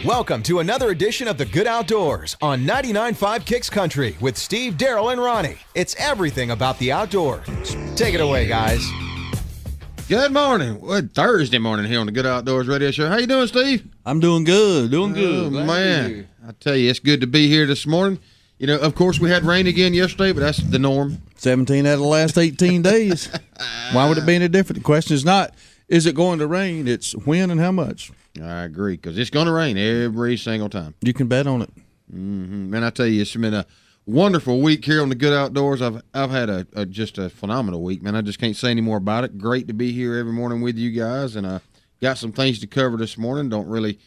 Welcome to another edition of the Good Outdoors on 99.5 Kicks Country with Steve, Darrell, and Ronnie. It's everything about the outdoors. Take it away, guys. Good morning. Well, Thursday morning here on the Good Outdoorz Radio Show. How you doing, Steve? I'm doing good. Doing good. Oh, man. I tell you, it's good to be here this morning. You know, of course, we had rain again yesterday, but that's the norm. 17 out of the last 18 days. Why would it be any different? The question is not, is it going to rain? It's when and how much. I agree, because it's going to rain every single time. You can bet on it. Mm-hmm. Man, I tell you, it's been a wonderful week here on the Good Outdoors. I've had just a phenomenal week, man. I just can't say any more about it. Great to be here every morning with you guys, and got some things to cover this morning. Don't really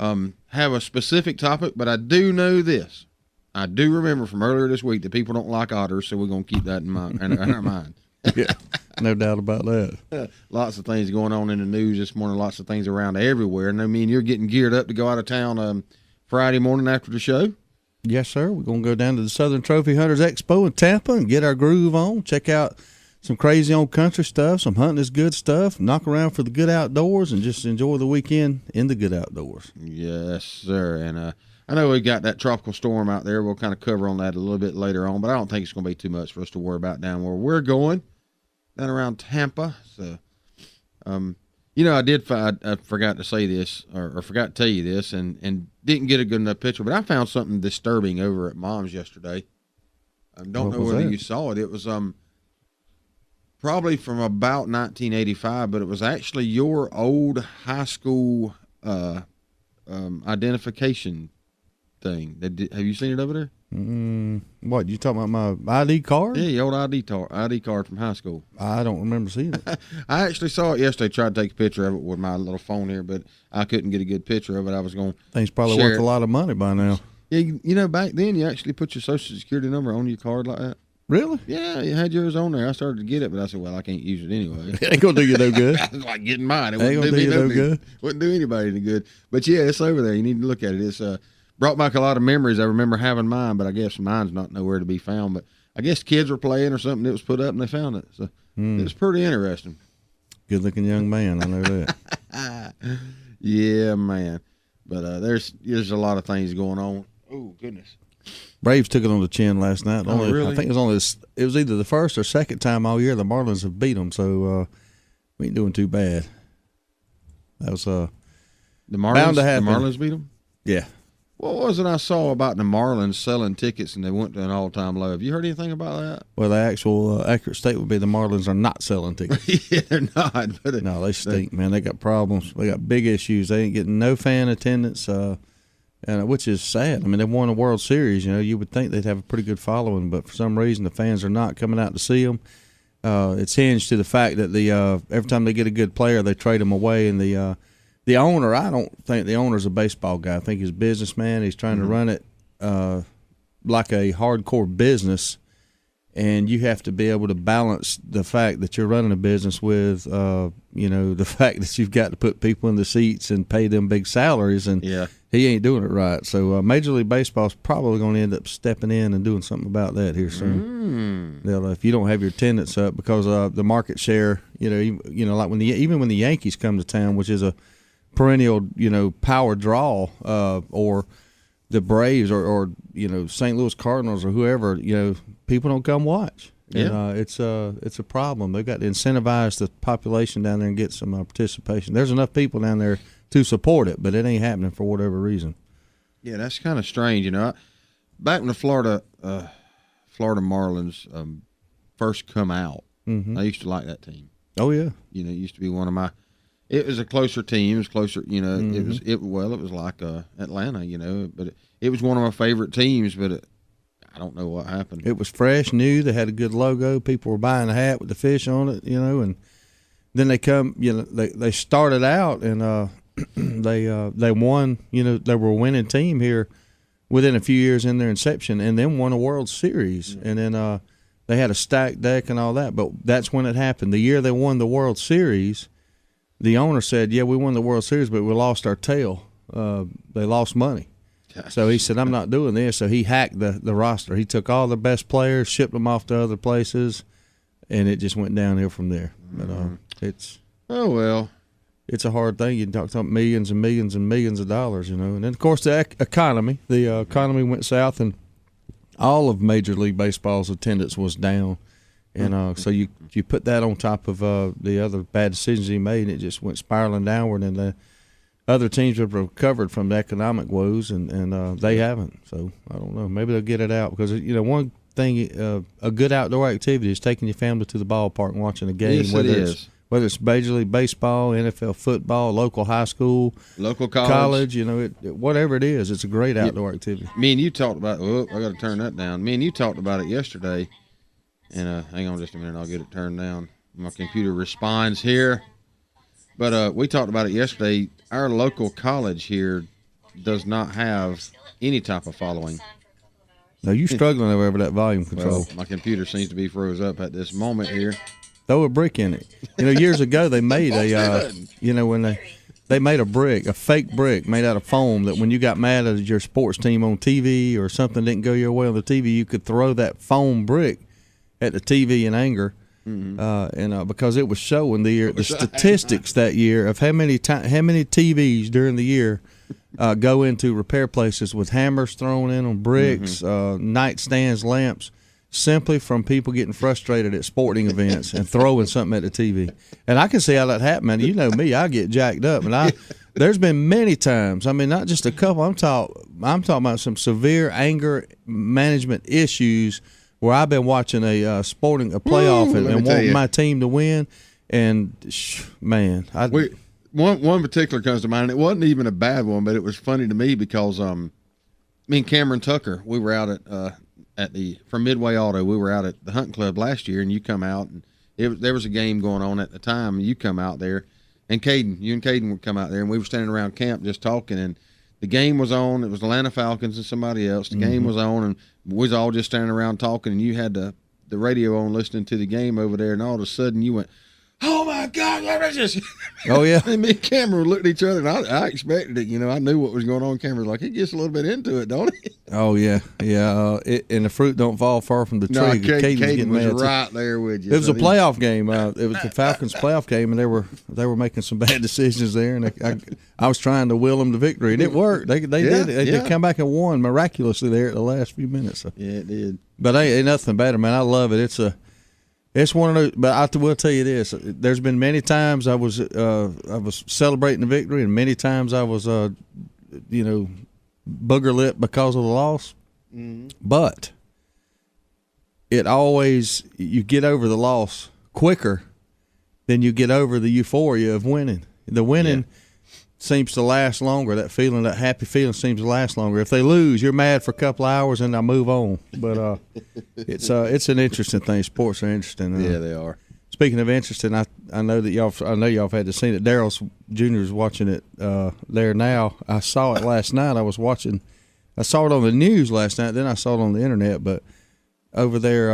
have a specific topic, but I do know this. I do remember from earlier this week that people don't like otters, so we're going to keep that in mind, in our mind. Yeah, no doubt about that. Lots of things going on in the news this morning, lots of things around everywhere. And I mean, you're getting geared up to go out of town Friday morning after the show? Yes, sir. We're going to go down to the Southern Trophy Hunters Expo in Tampa and get our groove on, check out some crazy old country stuff, some hunting is good stuff, knock around for the good outdoors, and just enjoy the weekend in the good outdoors. Yes, sir. And I know we got that tropical storm out there. We'll kind of cover on that a little bit later on, but I don't think it's going to be too much for us to worry about down where we're going, down around Tampa. So, you know, I forgot to say this, or forgot to tell you this, and didn't get a good enough picture, but I found something disturbing over at Mom's yesterday. I don't know whether you saw it. It was probably from about 1985, but it was actually your old high school identification thing. Have you seen it over there? What, you talking about my ID card? Yeah, your old ID card from high school. I don't remember seeing it. I actually saw it yesterday. Tried to take a picture of it with my little phone here, but I couldn't get a good picture of it. I was going to Thing's probably worth a lot of money by now. Yeah, you know, back then you actually put your Social Security number on your card like that. Really? Yeah, you had yours on there. I started to get it, but I said, well, I can't use it anyway. It ain't going to do you no good. It's like getting mine. It ain't going to do you no good. Wouldn't do anybody any good. But, yeah, it's over there. You need to look at it. It's brought back a lot of memories. I remember having mine, but I guess mine's not nowhere to be found. But I guess kids were playing or something. It was put up, and they found it. So it was pretty interesting. Good-looking young man. I know that. Yeah, man. But there's a lot of things going on. Oh, goodness. Braves took it on the chin last night. Really? I think it was either the first or second time all year the Marlins have beat them, so we ain't doing too bad. That was the Marlins, bound to happen. The Marlins beat them? Yeah. What was it I saw about the Marlins selling tickets and they went to an all-time low? Have you heard anything about that? Well, the actual accurate state would be the Marlins are not selling tickets. Yeah, they're not. But no, they stink, man. They got problems. They got big issues. They ain't getting no fan attendance, and which is sad. I mean, they won a World Series. You know, you would think they'd have a pretty good following, but for some reason the fans are not coming out to see them. It's hinged to the fact that every time they get a good player, they trade them away, and the owner, I don't think the owner's a baseball guy. I think he's a businessman. He's trying to run it like a hardcore business, and you have to be able to balance the fact that you're running a business with, the fact that you've got to put people in the seats and pay them big salaries, and he ain't doing it right. So Major League Baseball's probably going to end up stepping in and doing something about that here soon. If you don't have your attendance up, because the market share, like even when the Yankees come to town, which is a perennial, power draw, or the Braves or St. Louis Cardinals or whoever, people don't come watch. Yeah. And it's a problem. They've got to incentivize the population down there and get some participation. There's enough people down there to support it, but it ain't happening for whatever reason. Yeah, that's kind of strange. Back when the Florida Marlins first come out, I used to like that team. Oh yeah. It used to be one of my. It was a closer team. It was closer. It was like Atlanta. But it was one of my favorite teams. But I don't know what happened. It was fresh, new. They had a good logo. People were buying a hat with the fish on it. And then they come. They started out and they won. They were a winning team here within a few years in their inception, and then won a World Series. And then they had a stacked deck and all that. But that's when it happened. The year they won the World Series, the owner said, yeah, we won the World Series, but we lost our tail. They lost money. Gosh. So he said, I'm not doing this. So he hacked the roster. He took all the best players, shipped them off to other places, and it just went downhill from there. But it's... Oh, well. it's a hard thing. You talk about millions and millions and millions of dollars, you know. And then, of course, the economy. The economy went south, and all of Major League Baseball's attendance was down. And so you put that on top of the other bad decisions he made, and it just went spiraling downward. And the other teams have recovered from the economic woes, and they haven't. So I don't know. Maybe they'll get it out because, you know, one thing, a good outdoor activity is taking your family to the ballpark and watching a game. Yes, Whether it's Major League Baseball, NFL football, local high school, local college, you know, whatever it is, it's a great outdoor activity. Me and you talked about. Oh, I got to turn that down. Me and you talked about it yesterday. And hang on just a minute, I'll get it turned down. My computer responds here. But we talked about it yesterday. Our local college here does not have any type of following. Now, you're struggling over that volume control. Well, my computer seems to be froze up at this moment here. Throw a brick in it. You know, years ago they made when they made a brick, a fake brick made out of foam that when you got mad at your sports team on TV or something didn't go your way on the TV, you could throw that foam brick at the TV in anger, and because it was showing the statistics that year of how many TVs during the year go into repair places with hammers thrown in on bricks, nightstands, lamps, simply from people getting frustrated at sporting events and throwing something at the TV. And I can see how that happened, man. You know me, I get jacked up, and there's been many times. I mean, not just a couple. I'm talking about some severe anger management issues where I've been watching a playoff and wanting my team to win, and man, one particular comes to mind. It wasn't even a bad one, but it was funny to me because me and Cameron Tucker, we were out from Midway Auto. We were out at the Hunt Club last year, and you come out, and there was a game going on at the time, and you come out there, and you and Caden would come out there, and we were standing around camp just talking, and the game was on. It was Atlanta Falcons and somebody else. The game was on, and we was all just standing around talking, and you had the radio on listening to the game over there, and all of a sudden you went, "Oh my God, what is this?" Oh yeah. And me and Cameron looked at each other, and I expected it. You know, I knew what was going on. Cameron's like, he gets a little bit into it, don't he? Oh yeah, yeah. And the fruit don't fall far from the tree. No, Caden was right there with you. It was a playoff game. It was the Falcons' playoff game, and they were making some bad decisions there. And I was trying to will them to victory, and it worked. They did. They come back and won miraculously there at the last few minutes. So. Yeah, it did. But ain't nothing better, man. I love it. It's one of those. But I will tell you this: there's been many times I was celebrating the victory, and many times I was, booger lip because of the loss. But it always, you get over the loss quicker than you get over the euphoria of winning. The winning seems to last longer. That feeling, that happy feeling, seems to last longer. If they lose, you're mad for a couple of hours and I move on. But it's an interesting thing. Sports are interesting. Yeah, they are. Speaking of interesting, I know y'all have had to see it. Darrell Jr. is watching it there now. I saw it last night. I saw it on the news last night. Then I saw it on the internet. But over there,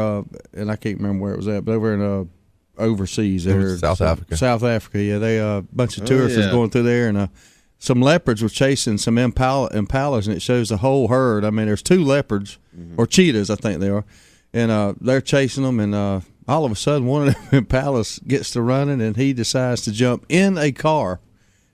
and I can't remember where it was at, but over in overseas there, South Africa. South Africa, yeah. They a bunch of tourists was going through there, and some leopards were chasing some impalas, and it shows the whole herd. I mean, there's 2 leopards or cheetahs, I think they are, and they're chasing them, and all of a sudden, one of them impalas gets to running, and he decides to jump in a car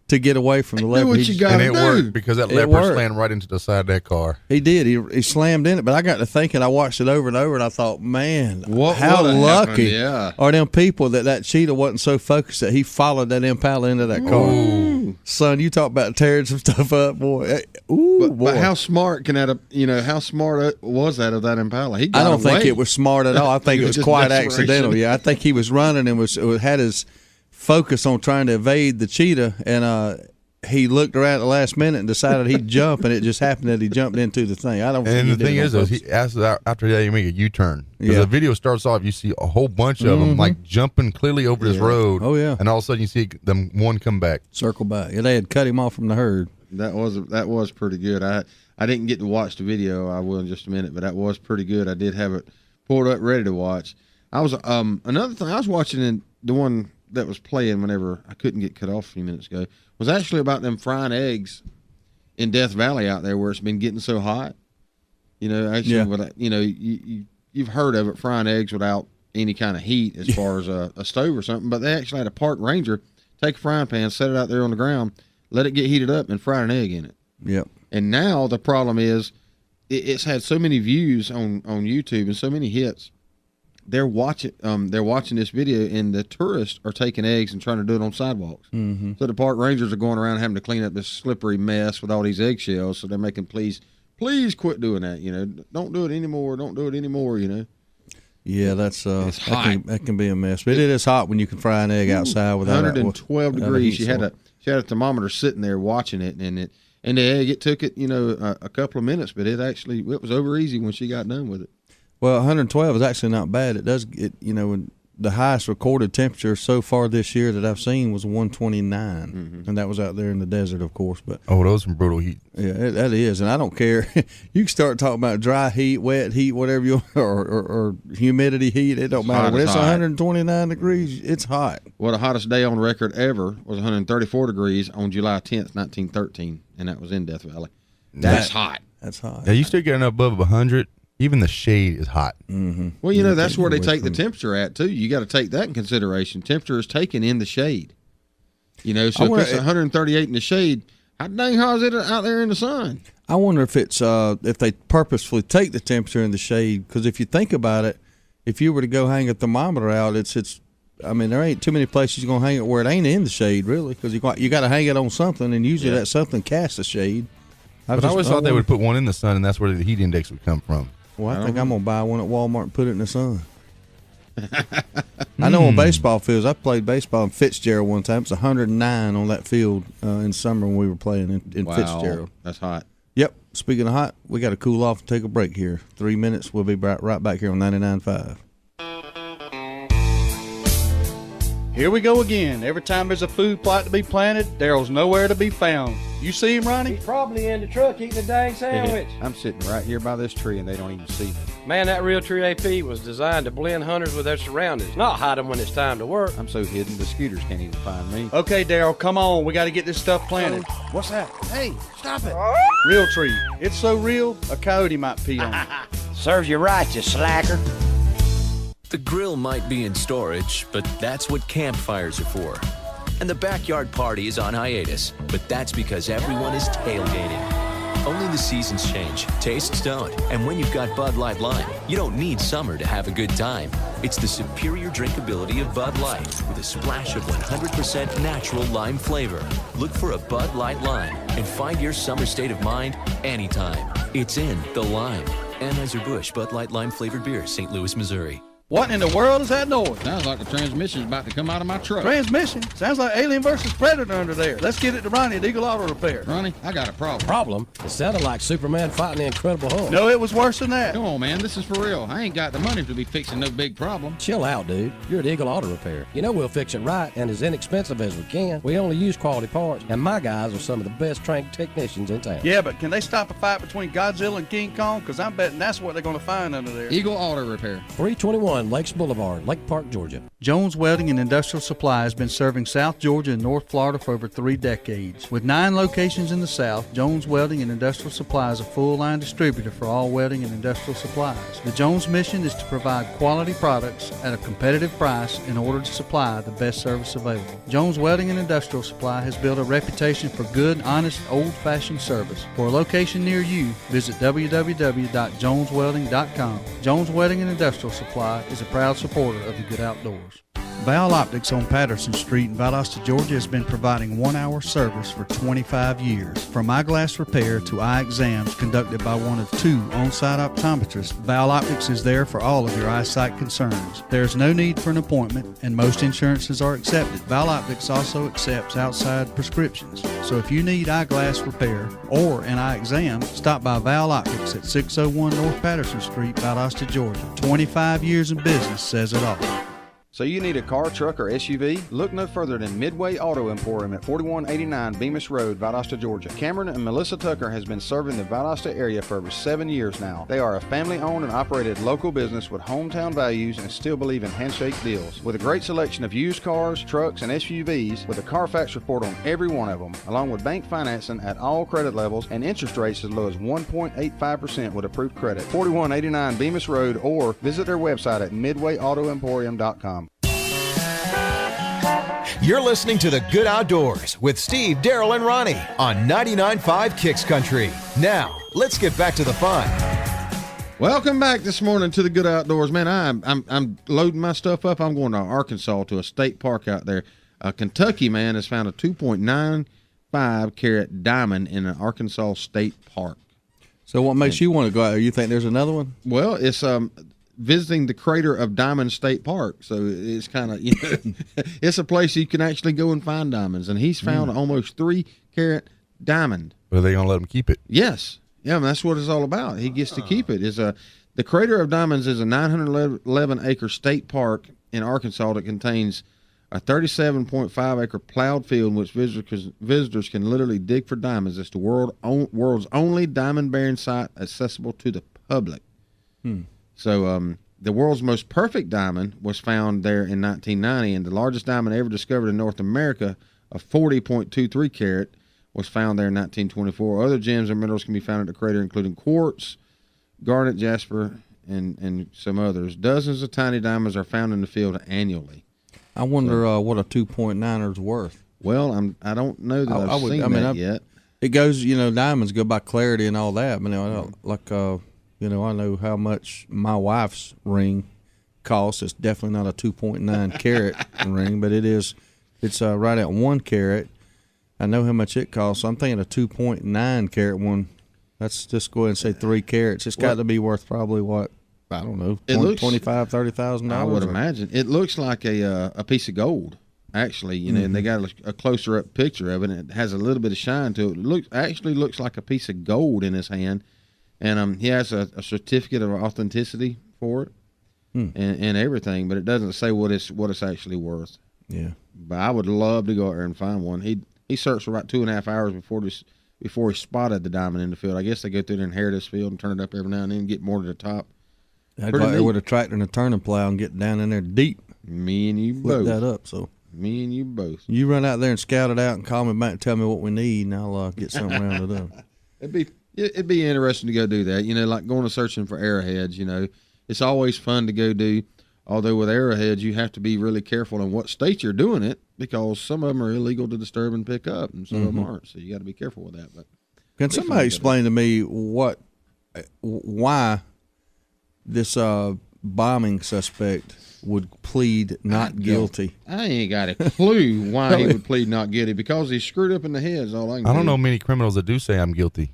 to get away from the leopard. Do what you got to do. And it worked because that leopard slammed right into the side of that car. He did. He slammed in it, but I got to thinking, I watched it over and over, and I thought, man, how lucky are them people that cheetah wasn't so focused that he followed that impala into that car. Ooh. Son, you talk about tearing some stuff up, boy. But how smart how smart was that of that impala? He got I don't away. think it was smart at all. I think it was quite accidental. Yeah, I think he was running and had his focus on trying to evade the cheetah, and he looked around at the last minute and decided he'd jump, and it just happened that he jumped into the thing. I don't. And the thing is, he asked after that, you make a U-turn. Because the video starts off, you see a whole bunch of them like jumping clearly over this road. Oh yeah. And all of a sudden, you see them one come back, circle back. Yeah, they had cut him off from the herd. That was pretty good. I didn't get to watch the video. I will in just a minute, but that was pretty good. I did have it pulled up ready to watch. I was another thing I was watching in the one that was playing whenever I couldn't get cut off a few minutes ago was actually about them frying eggs in Death Valley out there where it's been getting so hot. You know, actually, you've heard of it, frying eggs without any kind of heat as far as a stove or something, but they actually had a park ranger take a frying pan, set it out there on the ground, let it get heated up, and fry an egg in it. Yep. And now the problem is it's had so many views on YouTube and so many hits. They're watching this video, and the tourists are taking eggs and trying to do it on sidewalks. Mm-hmm. So the park rangers are going around having to clean up this slippery mess with all these eggshells. So they're making, please quit doing that. You know, don't do it anymore. Don't do it anymore. You know. Yeah, that's it's hot. That can be a mess. But it is hot when you can fry an egg outside without 112 degrees. She had a thermometer sitting there watching it, and the egg, it took it, a couple of minutes, but it was over easy when she got done with it. Well, 112 is actually not bad. When the highest recorded temperature so far this year that I've seen was 129, and that was out there in the desert, of course. But those some brutal heat. Yeah, that is, and I don't care. You can start talking about dry heat, wet heat, whatever you or humidity heat. It don't matter. When it's 129 degrees, it's hot. Well, the hottest day on record ever was 134 degrees on July 10th, 1913, and that was in Death Valley. That's hot. That's hot. Yeah, you still getting above 100. Even the shade is hot. Mm-hmm. Well, that's where they take the temperature at, too. You got to take that in consideration. Temperature is taken in the shade. So if it's 138 in the shade, how dang hot is it out there in the sun? I wonder if it's if they purposefully take the temperature in the shade, because if you think about it, if you were to go hang a thermometer out, there ain't too many places you're going to hang it where it ain't in the shade, really, because you got to hang it on something, and usually that something casts a shade. But I always thought they would put one in the sun, and that's where the heat index would come from. Well, I think I'm going to buy one at Walmart and put it in the sun. I know on baseball fields, I played baseball in Fitzgerald one time. It's 109 on that field in summer when we were playing in Fitzgerald. That's hot. Yep. Speaking of hot, we got to cool off and take a break here. 3 minutes. We'll be right back here on 99.5. Here we go again. Every time there's a food plot to be planted, Darrell's nowhere to be found. You see him, Ronnie? He's probably in the truck eating a dang sandwich. I'm sitting right here by this tree, and they don't even see me. Man, that real tree AP was designed to blend hunters with their surroundings, not hide them when it's time to work. I'm so hidden, the scooters can't even find me. Okay, Darrell, come on. We got to get this stuff planted. What's that? Hey, stop it. Real tree. It's so real, a coyote might pee on it. Serves you right, you slacker. The grill might be in storage, but that's what campfires are for. And the backyard party is on hiatus, but that's because everyone is tailgating. Only the seasons change, tastes don't, and when you've got Bud Light Lime, you don't need summer to have a good time. It's the superior drinkability of Bud Light with a splash of 100% natural lime flavor. Look for a Bud Light Lime and find your summer state of mind anytime. It's in the lime. Anheuser-Busch Bud Light Lime flavored beer, St. Louis, Missouri. What in the world is that noise? Sounds like the transmission's about to come out of my truck. Transmission? Sounds like Alien versus Predator under there. Let's get it to Ronnie at Eagle Auto Repair. Ronnie, I got a problem. Problem? It sounded like Superman fighting the Incredible Hulk. No, it was worse than that. Come on, man, this is for real. I ain't got the money to be fixing no big problem. Chill out, dude. You're at Eagle Auto Repair. You know we'll fix it right and as inexpensive as we can. We only use quality parts, and my guys are some of the best trained technicians in town. Yeah, but can they stop a fight between Godzilla and King Kong? Because I'm betting that's what they're going to find under there. Eagle Auto Repair. 321 Lakes Boulevard, Lake Park, Georgia. Jones Welding and Industrial Supply has been serving South Georgia and North Florida for over 3 decades. With 9 locations in the South, Jones Welding and Industrial Supply is a full-line distributor for all welding and industrial supplies. The Jones mission is to provide quality products at a competitive price in order to supply the best service available. Jones Welding and Industrial Supply has built a reputation for good, honest, old-fashioned service. For a location near you, visit www.joneswelding.com. Jones Welding and Industrial Supply is a proud supporter of the Good Outdoors. Val Optics on Patterson Street in Valdosta, Georgia has been providing 1-hour service for 25 years. From eyeglass repair to eye exams conducted by one of 2 on-site optometrists, Val Optics is there for all of your eyesight concerns. There is no need for an appointment, and most insurances are accepted. Val Optics also accepts outside prescriptions. So if you need eyeglass repair or an eye exam, stop by Val Optics at 601 North Patterson Street, Valdosta, Georgia. 25 years in business says it all. So you need a car, truck, or SUV? Look no further than Midway Auto Emporium at 4189 Bemis Road, Valdosta, Georgia. Cameron and Melissa Tucker has been serving the Valdosta area for over 7 years now. They are a family-owned and operated local business with hometown values and still believe in handshake deals. With a great selection of used cars, trucks, and SUVs, with a Carfax report on every one of them, along with bank financing at all credit levels and interest rates as low as 1.85% with approved credit. 4189 Bemis Road, or visit their website at midwayautoemporium.com. You're listening to The Good Outdoors with Steve, Darrell, and Ronnie on 99.5 Kicks Country. Now, let's get back to the fun. Welcome back this morning to The Good Outdoors. Man, I'm loading my stuff up. I'm going to Arkansas to a state park out there. A Kentucky man has found a 2.95 carat diamond in an Arkansas state park. So what makes you want to go out there? You think there's another one? Well, it's visiting the crater of Diamond State Park. So it's kind of, it's a place you can actually go and find diamonds. And he's found almost 3 carat diamond. Are they going to let him keep it? Yes. Yeah, I mean, that's what it's all about. He gets to keep it. The Crater of Diamonds is a 911-acre state park in Arkansas that contains a 37.5-acre plowed field in which visitors can literally dig for diamonds. It's the world's only diamond-bearing site accessible to the public. So the world's most perfect diamond was found there in 1990, and the largest diamond ever discovered in North America, a 40.23 carat, was found there in 1924. Other gems and minerals can be found at the crater, including quartz, garnet, jasper, and some others. Dozens of tiny diamonds are found in the field annually. I wonder what a 2.9er is worth. Well, I don't know that I've seen that yet. It goes, diamonds go by clarity and all that. I mean, I know how much my wife's ring costs. It's definitely not a 2.9 carat ring, but it's right at 1 carat. I know how much it costs. So I'm thinking a 2.9 carat one. Let's just go ahead and say 3 carats. It's got to be worth probably what? I don't know, $25,000, $30,000. I would imagine. It looks like a piece of gold, actually. And they got a closer up picture of it. And it has a little bit of shine to it. It actually looks like a piece of gold in his hand, and he has a certificate of authenticity for it, and everything. But it doesn't say what it's actually worth. Yeah. But I would love to go out there and find one. He searched for about 2.5 hours before he spotted the diamond in the field. I guess they go through there and inherit this field and turn it up every now and then and get more to the top. I'd go out there with a tractor and a turning plow and get down in there deep. Me and you Flip both. that up. So me and you both. You run out there and scout it out and call me back and tell me what we need, and I'll get something rounded up. It'd be interesting to go do that. Like going to searching for arrowheads. It's always fun to go do. Although with arrowheads, you have to be really careful in what state you're doing it, because some of them are illegal to disturb and pick up, and some of them aren't. So you got to be careful with that. But can somebody explain to me why this bombing suspect would plead not guilty? I ain't got a clue why he would plead not guilty, because he's screwed up in the head. Is all I can I don't know many criminals that do say I'm guilty.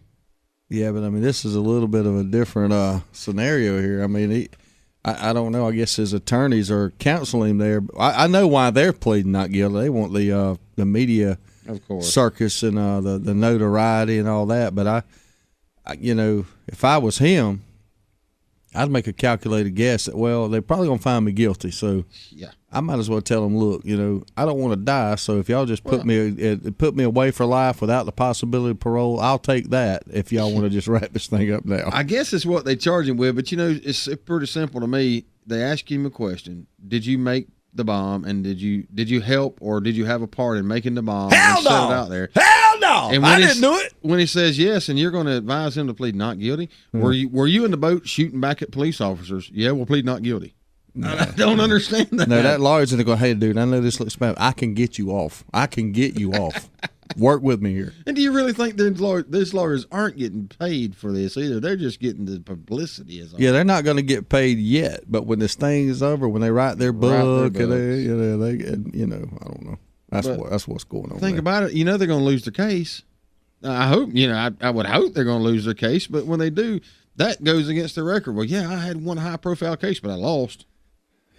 Yeah, but I mean, this is a little bit of a different scenario here. I mean, I don't know. I guess his attorneys are counseling him there. I know why they're pleading not guilty. They want the media, of course, circus and the notoriety and all that. But I if I was him, I'd make a calculated guess that, well, they're probably gonna find me guilty. So yeah, I might as well tell them, look, I don't want to die. So if y'all just put me away for life without the possibility of parole, I'll take that. If y'all want to just wrap this thing up now, I guess it's what they charge him with. But it's pretty simple to me. They ask him a question: did you make the bomb, and did you help, or did you have a part in making the bomb? Hell and no! Set it out there. Hell no! And I didn't do it. When he says yes, and you're going to advise him to plead not guilty, were you in the boat shooting back at police officers? Yeah, we'll plead not guilty. No. I don't understand that. No, that lawyer's going to go, hey, dude, I know this looks bad. I can get you off. Work with me here. And do you really think these lawyers aren't getting paid for this either? They're just getting the publicity. Yeah, they're not going to get paid yet. But when this thing is over, when they write their book, and I don't know. That's what's going on. Think about it. They're going to lose their case. I hope. I would hope they're going to lose their case. But when they do, that goes against their record. Well, yeah, I had one high-profile case, but I lost.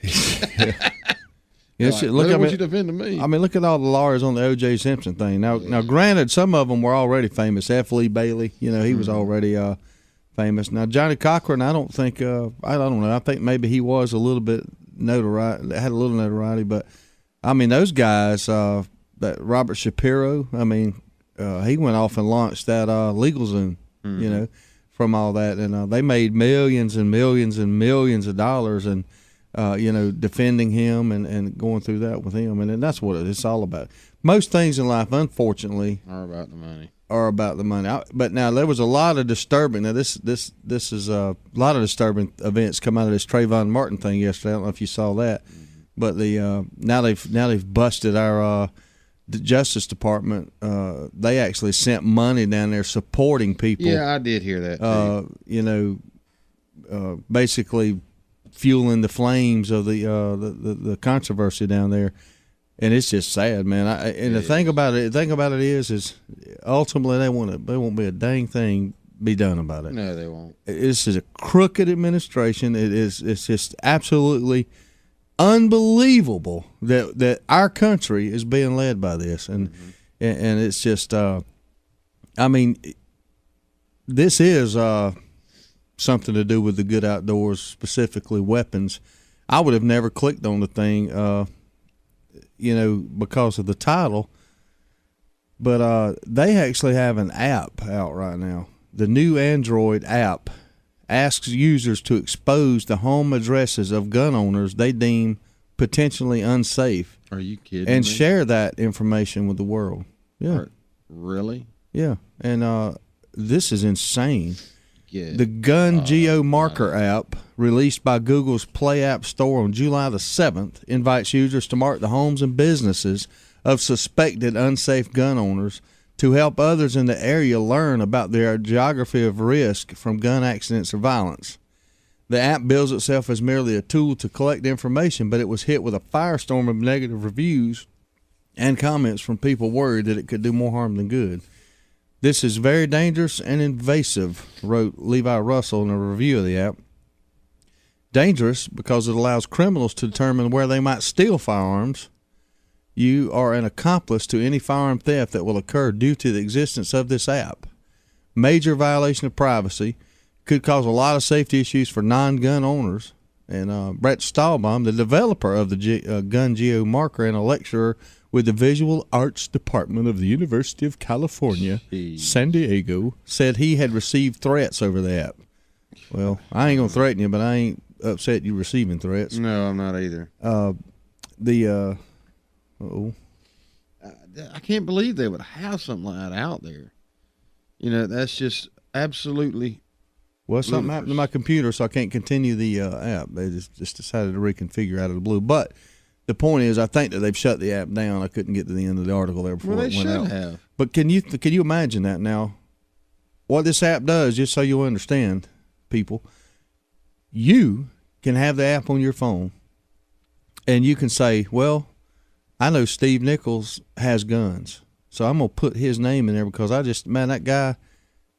Look at you defending me. I mean, look at all the lawyers on the O.J. Simpson thing. Now, granted, some of them were already famous. F. Lee Bailey, he was already famous. Now, Johnny Cochran, I don't know. I think maybe he was a little bit had a little notoriety, but I mean, those guys, that Robert Shapiro, I mean, he went off and launched that LegalZoom, from all that, and they made millions and millions and millions of dollars, and defending him and going through that with him, and that's what it's all about. Most things in life, unfortunately, are about the money. But now there was a lot of disturbing. Now this is a lot of disturbing events come out of this Trayvon Martin thing yesterday. I don't know if you saw that. But now they've busted our the Justice Department. They actually sent money down there supporting people. Yeah, I did hear that too. Basically fueling the flames of the controversy down there. And it's just sad, man. The thing about it is ultimately they won't be a dang thing be done about it. No, they won't. This is a crooked administration. It's just absolutely unbelievable that our country is being led by this, and it's just this is something to do with the Good Outdoors, specifically weapons. I would have never clicked on the thing because of the title, but they actually have an app out right now. The new Android app asks users to expose the home addresses of gun owners they deem potentially unsafe. Are you kidding and me? Share that information with the world. Yeah. Really? Yeah. And this is insane. Good. The Gun Geo Marker app, released by Google's Play App Store on July the 7th, invites users to mark the homes and businesses of suspected unsafe gun owners to help others in the area learn about their geography of risk from gun accidents or violence. The app bills itself as merely a tool to collect information, but it was hit with a firestorm of negative reviews and comments from people worried that it could do more harm than good. This is very dangerous and invasive, wrote Levi Russell in a review of the app. Dangerous because it allows criminals to determine where they might steal firearms. You are an accomplice to any firearm theft that will occur due to the existence of this app. Major violation of privacy, could cause a lot of safety issues for non-gun owners. And Brett Stahlbaum, the developer of the Gun Geo Marker and a lecturer with the Visual Arts Department of the University of California, San Diego, said he had received threats over the app. Well, I ain't going to threaten you, but I ain't upset you receiving threats. No, I'm not either. I can't believe they would have something like that out there. That's just absolutely. Well, something happened to my computer, so I can't continue the app. They just decided to reconfigure out of the blue. But the point is, I think that they've shut the app down. I couldn't get to the end of the article there before it went out. Have. But can you imagine that now? What this app does, just so you understand, people, you can have the app on your phone, and you can say, well, I know Steve Nichols has guns, so I'm going to put his name in there because that guy,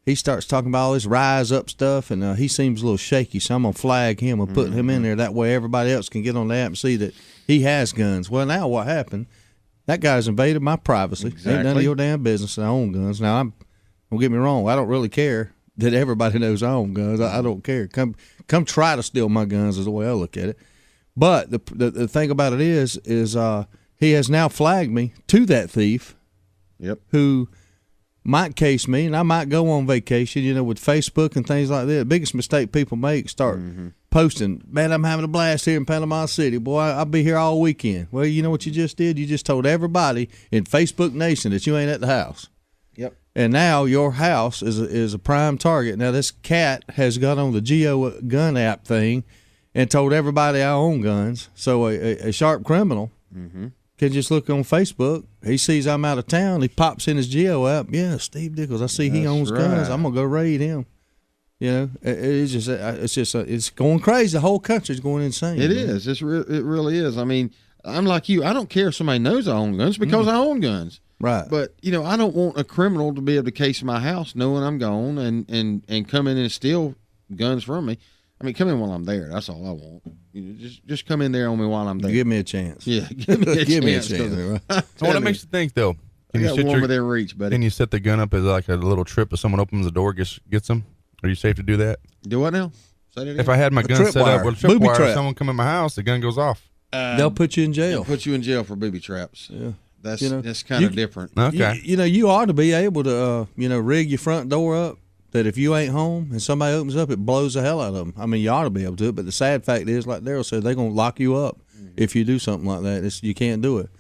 he starts talking about all this rise up stuff, and he seems a little shaky, so I'm going to flag him and put him in there. That way everybody else can get on the app and see that he has guns. Well, now what happened? That guy's invaded my privacy. Exactly. Ain't none of your damn business, and I own guns. Now, don't get me wrong, I don't really care that everybody knows I own guns. I don't care. Come try to steal my guns is the way I look at it. But the thing about it is he has now flagged me to that thief. Yep. Who might case me, and I might go on vacation, with Facebook and things like that. The biggest mistake people make, start posting, man, I'm having a blast here in Panama City. Boy, I'll be here all weekend. Well, you know what you just did? You just told everybody in Facebook Nation that you ain't at the house. Yep. And now your house is a prime target. Now this cat has got on the Geo gun app thing and told everybody I own guns. So a sharp criminal can just look on Facebook. He sees I'm out of town. He pops in his Geo app. Yeah, Steve Nichols. I see he owns guns. I'm gonna go raid him. It's going crazy. The whole country's going insane. It is. It really is. I mean, I'm like you. I don't care if somebody knows I own guns because I own guns. Right. But I don't want a criminal to be able to case my house knowing I'm gone and come in and steal guns from me. I mean, come in while I'm there. That's all I want. Just come in there on me while I'm there. Give me a chance. Yeah, give me a chance. So what makes you think though? Can you set one within reach, buddy? Can you set the gun up as like a little trip if someone opens the door, gets them? Are you safe to do that? Do what now? Say that again? If I had my gun set up with a tripwire, if someone come in my house, the gun goes off. They'll put you in jail. They'll put you in jail for booby traps. Yeah. That's kind of different. Okay. You ought to be able to, rig your front door up that if you ain't home and somebody opens up, it blows the hell out of them. I mean, you ought to be able to, but the sad fact is, like Darrell said, they're going to lock you up if you do something like that. You can't do it.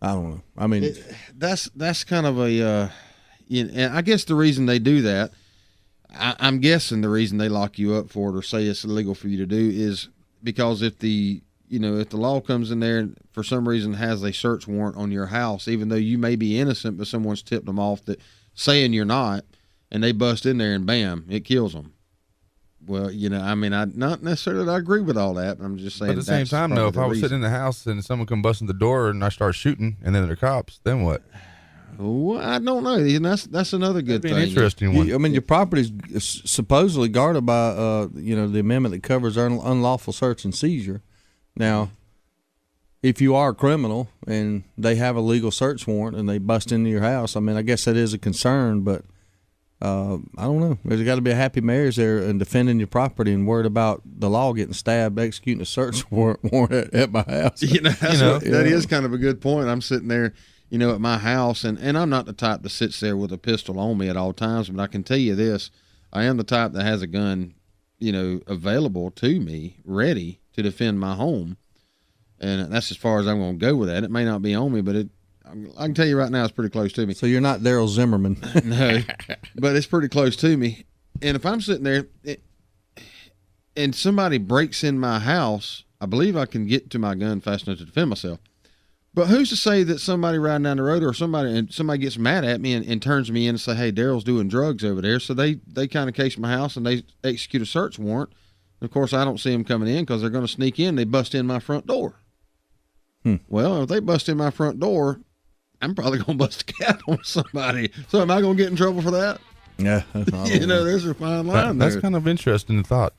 I don't know. I mean, that's kind of a, and I guess the reason they do that, I'm guessing the reason they lock you up for it or say it's illegal for you to do is because if the if the law comes in there and for some reason has a search warrant on your house, even though you may be innocent, but someone's tipped them off that saying you're not, and they bust in there and bam, it kills them. Well, I not necessarily that I agree with all that, but I'm just saying. But at the same time, though, if I was sitting in the house and someone come busting the door and I start shooting and then they're cops, then what? Well, I don't know. And that's another good thing. An interesting one. Your property is supposedly guarded by, the amendment that covers unlawful search and seizure. Now, if you are a criminal and they have a legal search warrant and they bust into your house, I guess that is a concern, but I don't know. There's got to be a happy marriage there and defending your property and worried about the law getting stabbed, executing a search warrant at my house. That is kind of a good point. I'm sitting there, at my house, and I'm not the type that sits there with a pistol on me at all times, but I can tell you this, I am the type that has a gun, available to me, ready to defend my home, and that's as far as I'm going to go with that. It may not be on me, but I can tell you right now it's pretty close to me. So you're not Darrell Zimmerman. No, but it's pretty close to me. And if I'm sitting there and somebody breaks in my house, I believe I can get to my gun fast enough to defend myself. But who's to say that somebody riding down the road or somebody gets mad at me and turns me in and say, hey, Darrell's doing drugs over there. So they kind of case my house and they execute a search warrant. And of course, I don't see them coming in because they're going to sneak in. They bust in my front door. Well, if they bust in my front door, I'm probably going to bust a cat on somebody. So am I going to get in trouble for that? Yeah. There's a fine line That's there. kind of interesting thought.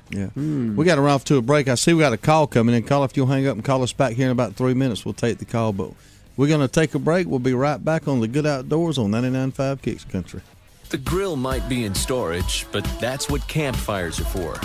Yeah. We got to run off to a break. I see we got a call coming in. Call if you'll hang up and call us back here in about 3 minutes. We'll take the call. But we're going to take a break. We'll be right back on the Good Outdoors on 99.5 Kicks Country. The grill might be in storage, but that's what campfires are for.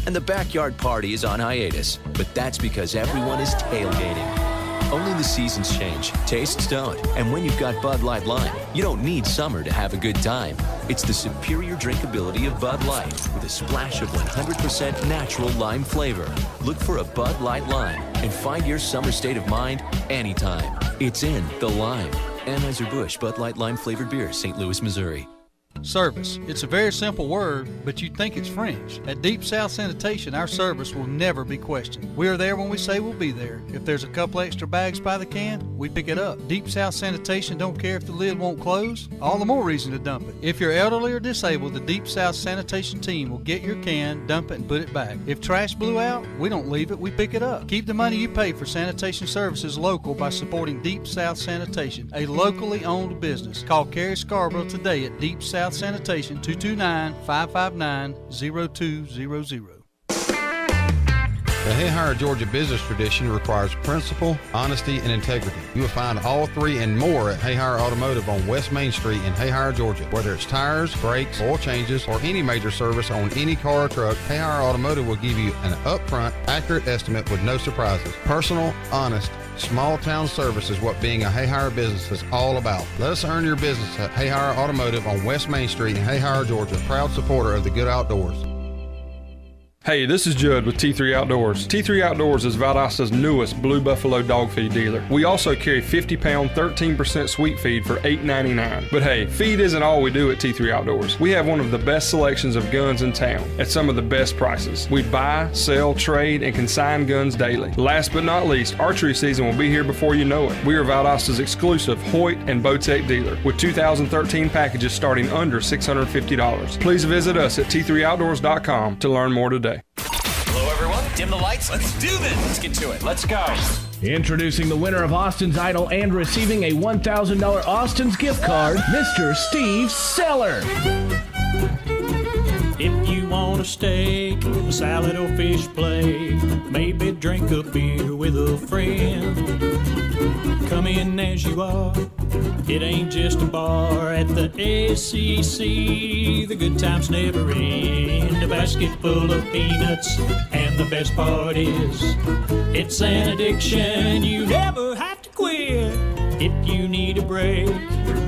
And the backyard party is on hiatus, but that's because everyone is tailgating. Only the seasons change, tastes don't. And when you've got Bud Light Lime, you don't need summer to have a good time. It's the superior drinkability of Bud Light with a splash of 100% natural lime flavor. Look for a Bud Light Lime and find your summer state of mind anytime. It's in the lime. Anheuser-Busch Bud Light Lime flavored beer, St. Louis, Missouri. Service. It's a very simple word, but you'd think it's French. At Deep South Sanitation, our service will never be questioned. We are there when we say we'll be there. If there's a couple extra bags by the can, we pick it up. Deep South Sanitation don't care if the lid won't close. All the more reason to dump it. If you're elderly or disabled, the Deep South Sanitation team will get your can, dump it, and put it back. If trash blew out, we don't leave it, we pick it up. Keep the money you pay for sanitation services local by supporting Deep South Sanitation, a locally owned business. Call Carrie Scarborough today at Deep South Sanitation, 229-559-0200. The Hayhire, Georgia business tradition requires principle, honesty, and integrity. You will find all three and more at Hayhire Automotive on West Main Street in Hayhire, Georgia. Whether it's tires, brakes, oil changes, or any major service on any car or truck, Hayhire Automotive will give you an upfront, accurate estimate with no surprises. Personal, honest, small-town service is what being a Hayhire business is all about. Let us earn your business at Hayhire Automotive on West Main Street in Hayhire, Georgia. Proud supporter of the Good Outdoors. Hey, this is Judd with T3 Outdoors. T3 Outdoors is Valdosta's newest Blue Buffalo dog feed dealer. We also carry 50-pound, 13% sweet feed for $8.99. But hey, feed isn't all we do at T3 Outdoors. We have one of the best selections of guns in town at some of the best prices. We buy, sell, trade, and consign guns daily. Last but not least, archery season will be here before you know it. We are Valdosta's exclusive Hoyt and Bowtech dealer with 2013 packages starting under $650. Please visit us at t3outdoors.com to learn more today. Hello, everyone. Dim the lights. Let's do this. Let's get to it. Let's go. Introducing the winner of Austin's Idol and receiving a $1,000 Austin's gift card, Mr. Steve Seller. If you want a steak, a salad or fish plate, maybe drink a beer with a friend. Come in as you are, it ain't just a bar at the SCC. The good times never end, a basket full of peanuts, and the best part is, it's an addiction you never have to quit. If you need a break,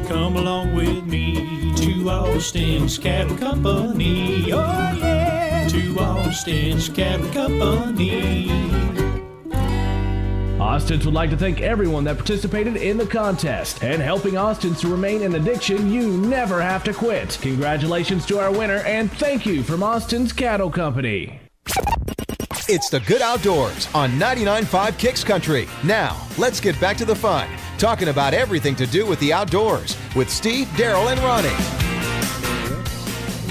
come along with me to Austin's Cattle Company. Oh yeah, to Austin's Cattle Company. Austin's would like to thank everyone that participated in the contest and helping Austin's to remain an addiction you never have to quit. Congratulations to our winner and thank you from Austin's Cattle Company. It's the Good Outdoors on 99.5 Kicks Country. Now, let's get back to the fun, talking about everything to do with the outdoors with Steve, Darrell, and Ronnie.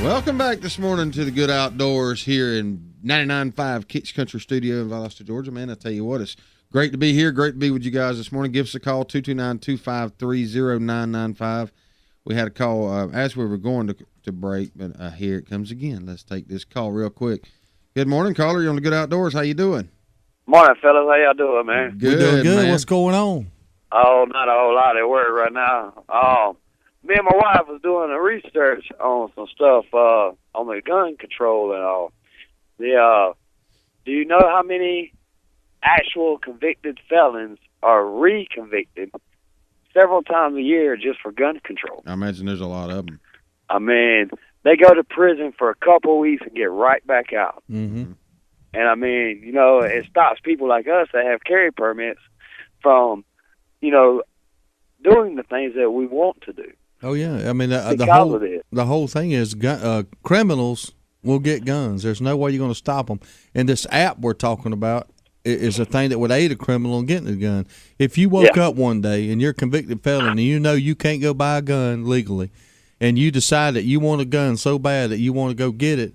Welcome back this morning to the Good Outdoors here in 99.5 Kicks Country Studio in Valdosta, Georgia. Man, I tell you what, it's great to be here. Great to be with you guys this morning. Give us a call, 229-253-0995. We had a call as we were going to break, but here it comes again. Let's take this call real quick. Good morning, caller. You're on the Good Outdoors. How you doing? Morning, fellas. How y'all doing, man? We're doing good. Man. What's going on? Oh, not a whole lot at work right now. Me and my wife was doing a research on some stuff on the gun control and all. Do you know how many actual convicted felons are re-convicted several times a year just for gun control? I imagine there's a lot of them. I mean, they go to prison for a couple of weeks and get right back out. Mm-hmm. And, I mean, you know, it stops people like us that have carry permits from, you know, doing the things that we want to do. Oh, yeah. I mean, the whole thing is criminals will get guns. There's no way you're going to stop them. And this app we're talking about is a thing that would aid a criminal in getting a gun. If you woke up one day and you're a convicted felon and you know you can't go buy a gun legally, and you decide that you want a gun so bad that you want to go get it,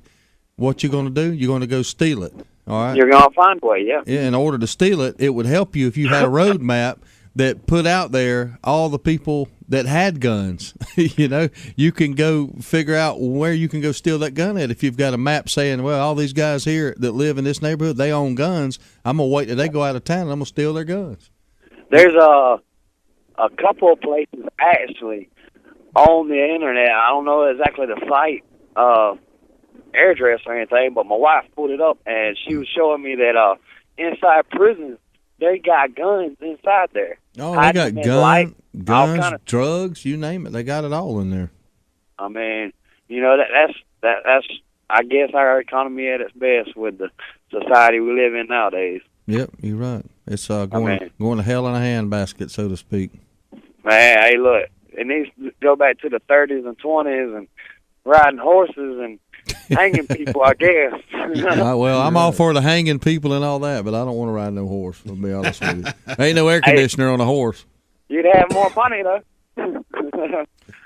what you're going to do? You're going to go steal it. All right. You're going to find a way, yeah. Yeah. In order to steal it, it would help you if you had a road map that put out there all the people that had guns. You know, you can go figure out where you can go steal that gun at. If you've got a map saying, well, all these guys here that live in this neighborhood, they own guns. I'm going to wait till they go out of town and I'm going to steal their guns. There's a couple of places actually on the internet. I don't know exactly the site address or anything, but my wife pulled it up and she was showing me that inside prisons they got guns inside there. Oh, they got guns, drugs, you name it. They got it all in there. I mean, you know, that's I guess our economy at its best with the society we live in nowadays. Yep, you're right. It's going to hell in a handbasket, so to speak. Man, hey, look, it needs to go back to the 30s and 20s and riding horses and hanging people, I guess. Well, I'm all for the hanging people and all that, but I don't want to ride no horse, I'll be honest with you. Ain't no air conditioner on a horse. You'd have more money, though.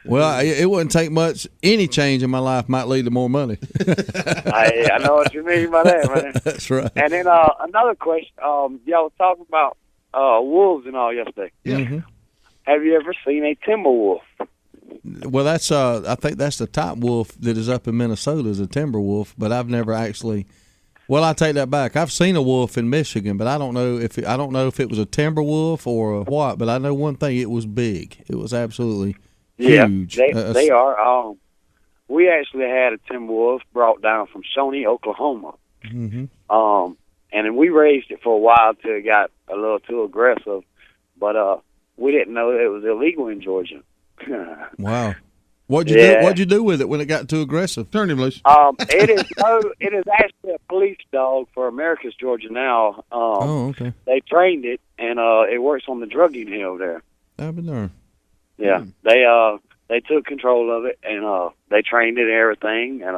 Well, it wouldn't take much. Any change in my life might lead to more money. I know what you mean by that, man. That's right. And then another question. Y'all was talking about wolves and all yesterday. Yeah. Mm-hmm. Have you ever seen a timber wolf? Well, that's I think that's the top wolf that is up in Minnesota is a timber wolf, but I've never actually. Well, I take that back. I've seen a wolf in Michigan, but I don't know if it was a timber wolf or what. But I know one thing: it was big. It was absolutely huge. Yeah, they are. We actually had a timber wolf brought down from Shawnee, Oklahoma. Mm-hmm. And then we raised it for a while till it got a little too aggressive, but we didn't know it was illegal in Georgia. Wow. What'd you do with it when it got too aggressive? Turn him loose. It is actually a police dog for America's Georgia now. Okay. They trained it, and it works on the drug unit over there. I'll be darned. Yeah, they took control of it, and they trained it and everything, and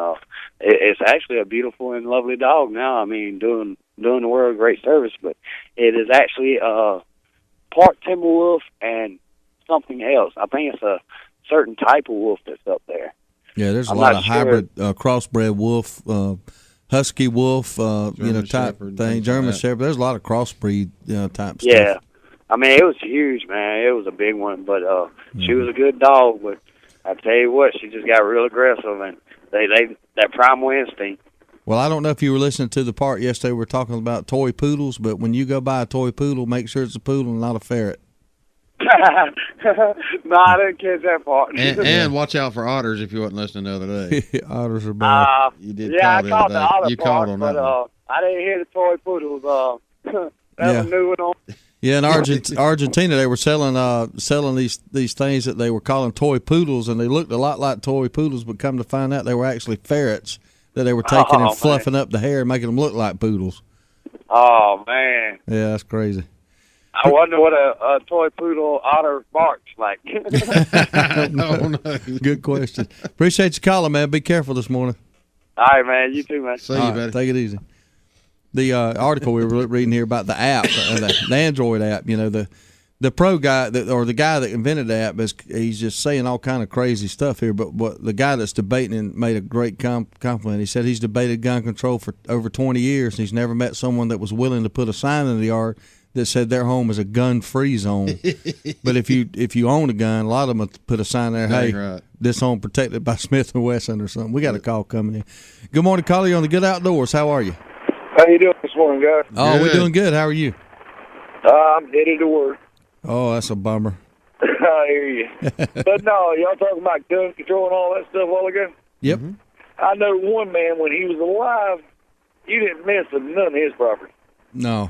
it's actually a beautiful and lovely dog now. I mean, doing the world a great service, but it is actually part timber wolf and something else. I think it's a certain type of wolf that's up there. Yeah, there's a lot of hybrid crossbred wolf, husky wolf, type thing, German Shepherd. There's a lot of crossbreed type stuff. Yeah, I mean, it was huge, man. It was a big one, but she was a good dog. But I tell you what, she just got real aggressive, and that primal instinct. Well, I don't know if you were listening to the part yesterday. We were talking about toy poodles, but when you go buy a toy poodle, make sure it's a poodle and not a ferret. No, I didn't catch that part. And watch out for otters if you wasn't listening the other day. Otters are bad. You did. Yeah, I caught the otter part, on but that I didn't hear the toy poodles. That was new one on. Yeah, in Argentina, they were selling these things that they were calling toy poodles, and they looked a lot like toy poodles, but come to find out they were actually ferrets that they were taking and fluffing up the hair and making them look like poodles. Oh, man. Yeah, that's crazy. I wonder what a toy poodle otter barks like. No. Good question. Appreciate you calling, man. Be careful this morning. All right, man. You too, man. See you, buddy. Take it easy. the article we were reading here about the app, the Android app. You know, the pro guy or the guy that invented the app he's just saying all kind of crazy stuff here. But what the guy that's debating and made a great compliment. He said he's debated gun control for over 20 years. And he's never met someone that was willing to put a sign in the yard that said their home is a gun-free zone. But if you own a gun, a lot of them put a sign there, hey, right, this home protected by Smith & Wesson or something. We got a call coming in. Good morning, caller. You're on the Good Outdoors. How are you? How you doing this morning, guys? Oh, we're doing good. How are you? I'm headed to work. Oh, that's a bummer. I hear you. But no, y'all talking about gun control and all that stuff a while ago? Yep. I know one man, when he was alive, you didn't mess with none of his property. No.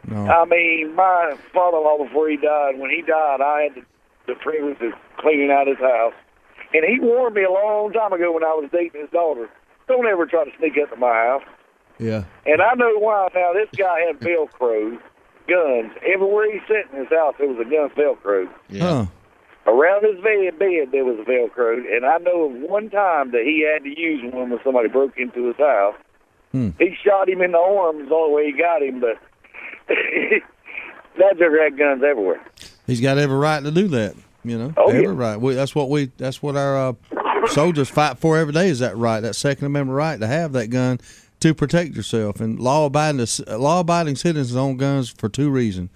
I mean, my father-in-law, before he died, when he died, I had the privilege of cleaning out his house. And he warned me a long time ago when I was dating his daughter, don't ever try to sneak up to my house. Yeah. And I know why now. This guy had Velcro guns. Everywhere he sat in his house, there was a gun Velcro. Yeah. Around his bed, there was a Velcro. And I know of one time that he had to use one when somebody broke into his house. He shot him in the arm. It's the only way he got him, but that joker had guns everywhere. He's got every right to do that, you know. Oh, every right. That's what our soldiers fight for every day, is that right, that Second Amendment right to have that gun to protect yourself. And law-abiding citizens own guns for two reasons: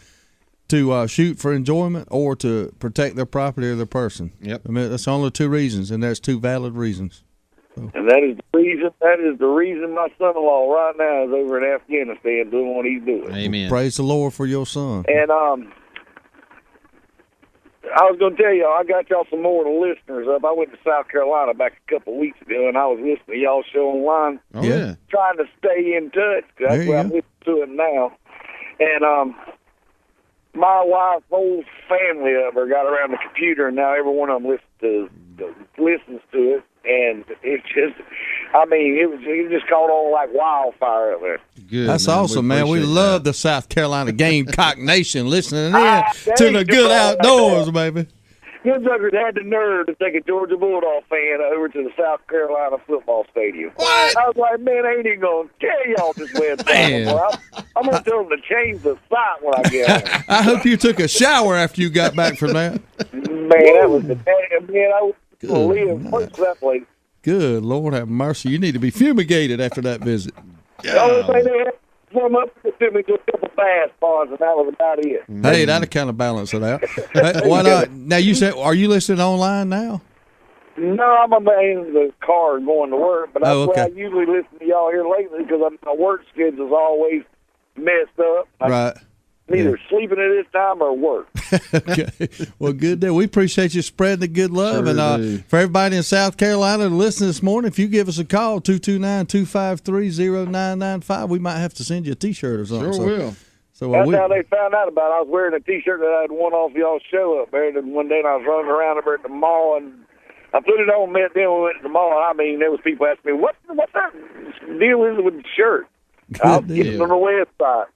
to shoot for enjoyment or to protect their property or their person. Yep. I mean, that's only two reasons, and there's two valid reasons. So. And that is the reason my son-in-law right now is over in Afghanistan doing what he's doing. Amen. Praise the Lord for your son. And I was going to tell y'all, I got y'all some more of the listeners up. I went to South Carolina back a couple of weeks ago, and I was listening to y'all show online. Oh, yeah. Trying to stay in touch. That's where I'm listening to it now. And my wife's whole family up there got around the computer, and now every one of them listens to it. And it just, I mean, it just caught on like wildfire up there. Good, that's awesome, man. We love the South Carolina Gamecock Nation listening in to the Good Outdoors, baby. Good Zuckers had the nerve to take a Georgia Bulldog fan over to the South Carolina football stadium. What? I was like, man, I ain't even going to tell y'all this website. I'm going to tell them to change the site when I get home. I hope you took a shower after you got back from that. Man, that was the man. I was that place. Good Lord have mercy. You need to be fumigated after that visit. The only thing they had swim up to me to a couple bass ponds, and that was about it. Hey, that'll kind of balance it out. Now, you said, are you listening online now? No, I'm in the car going to work, but I usually listen to y'all here lately because my work schedule's always messed up. Right. Either sleeping at this time or work. Okay. Well, good deal. We appreciate you spreading the good love. Sure and for everybody in South Carolina to listen this morning, if you give us a call, 229-253-0995, we might have to send you a T-shirt or something. Sure will. So, that's how they found out about it. I was wearing a T-shirt that I had won off y'all's show up there. And one day I was running around over at the mall, and I put it on, then we went to the mall. I mean, there was people asking me, what's that deal is with the shirt? I'll get it on the website.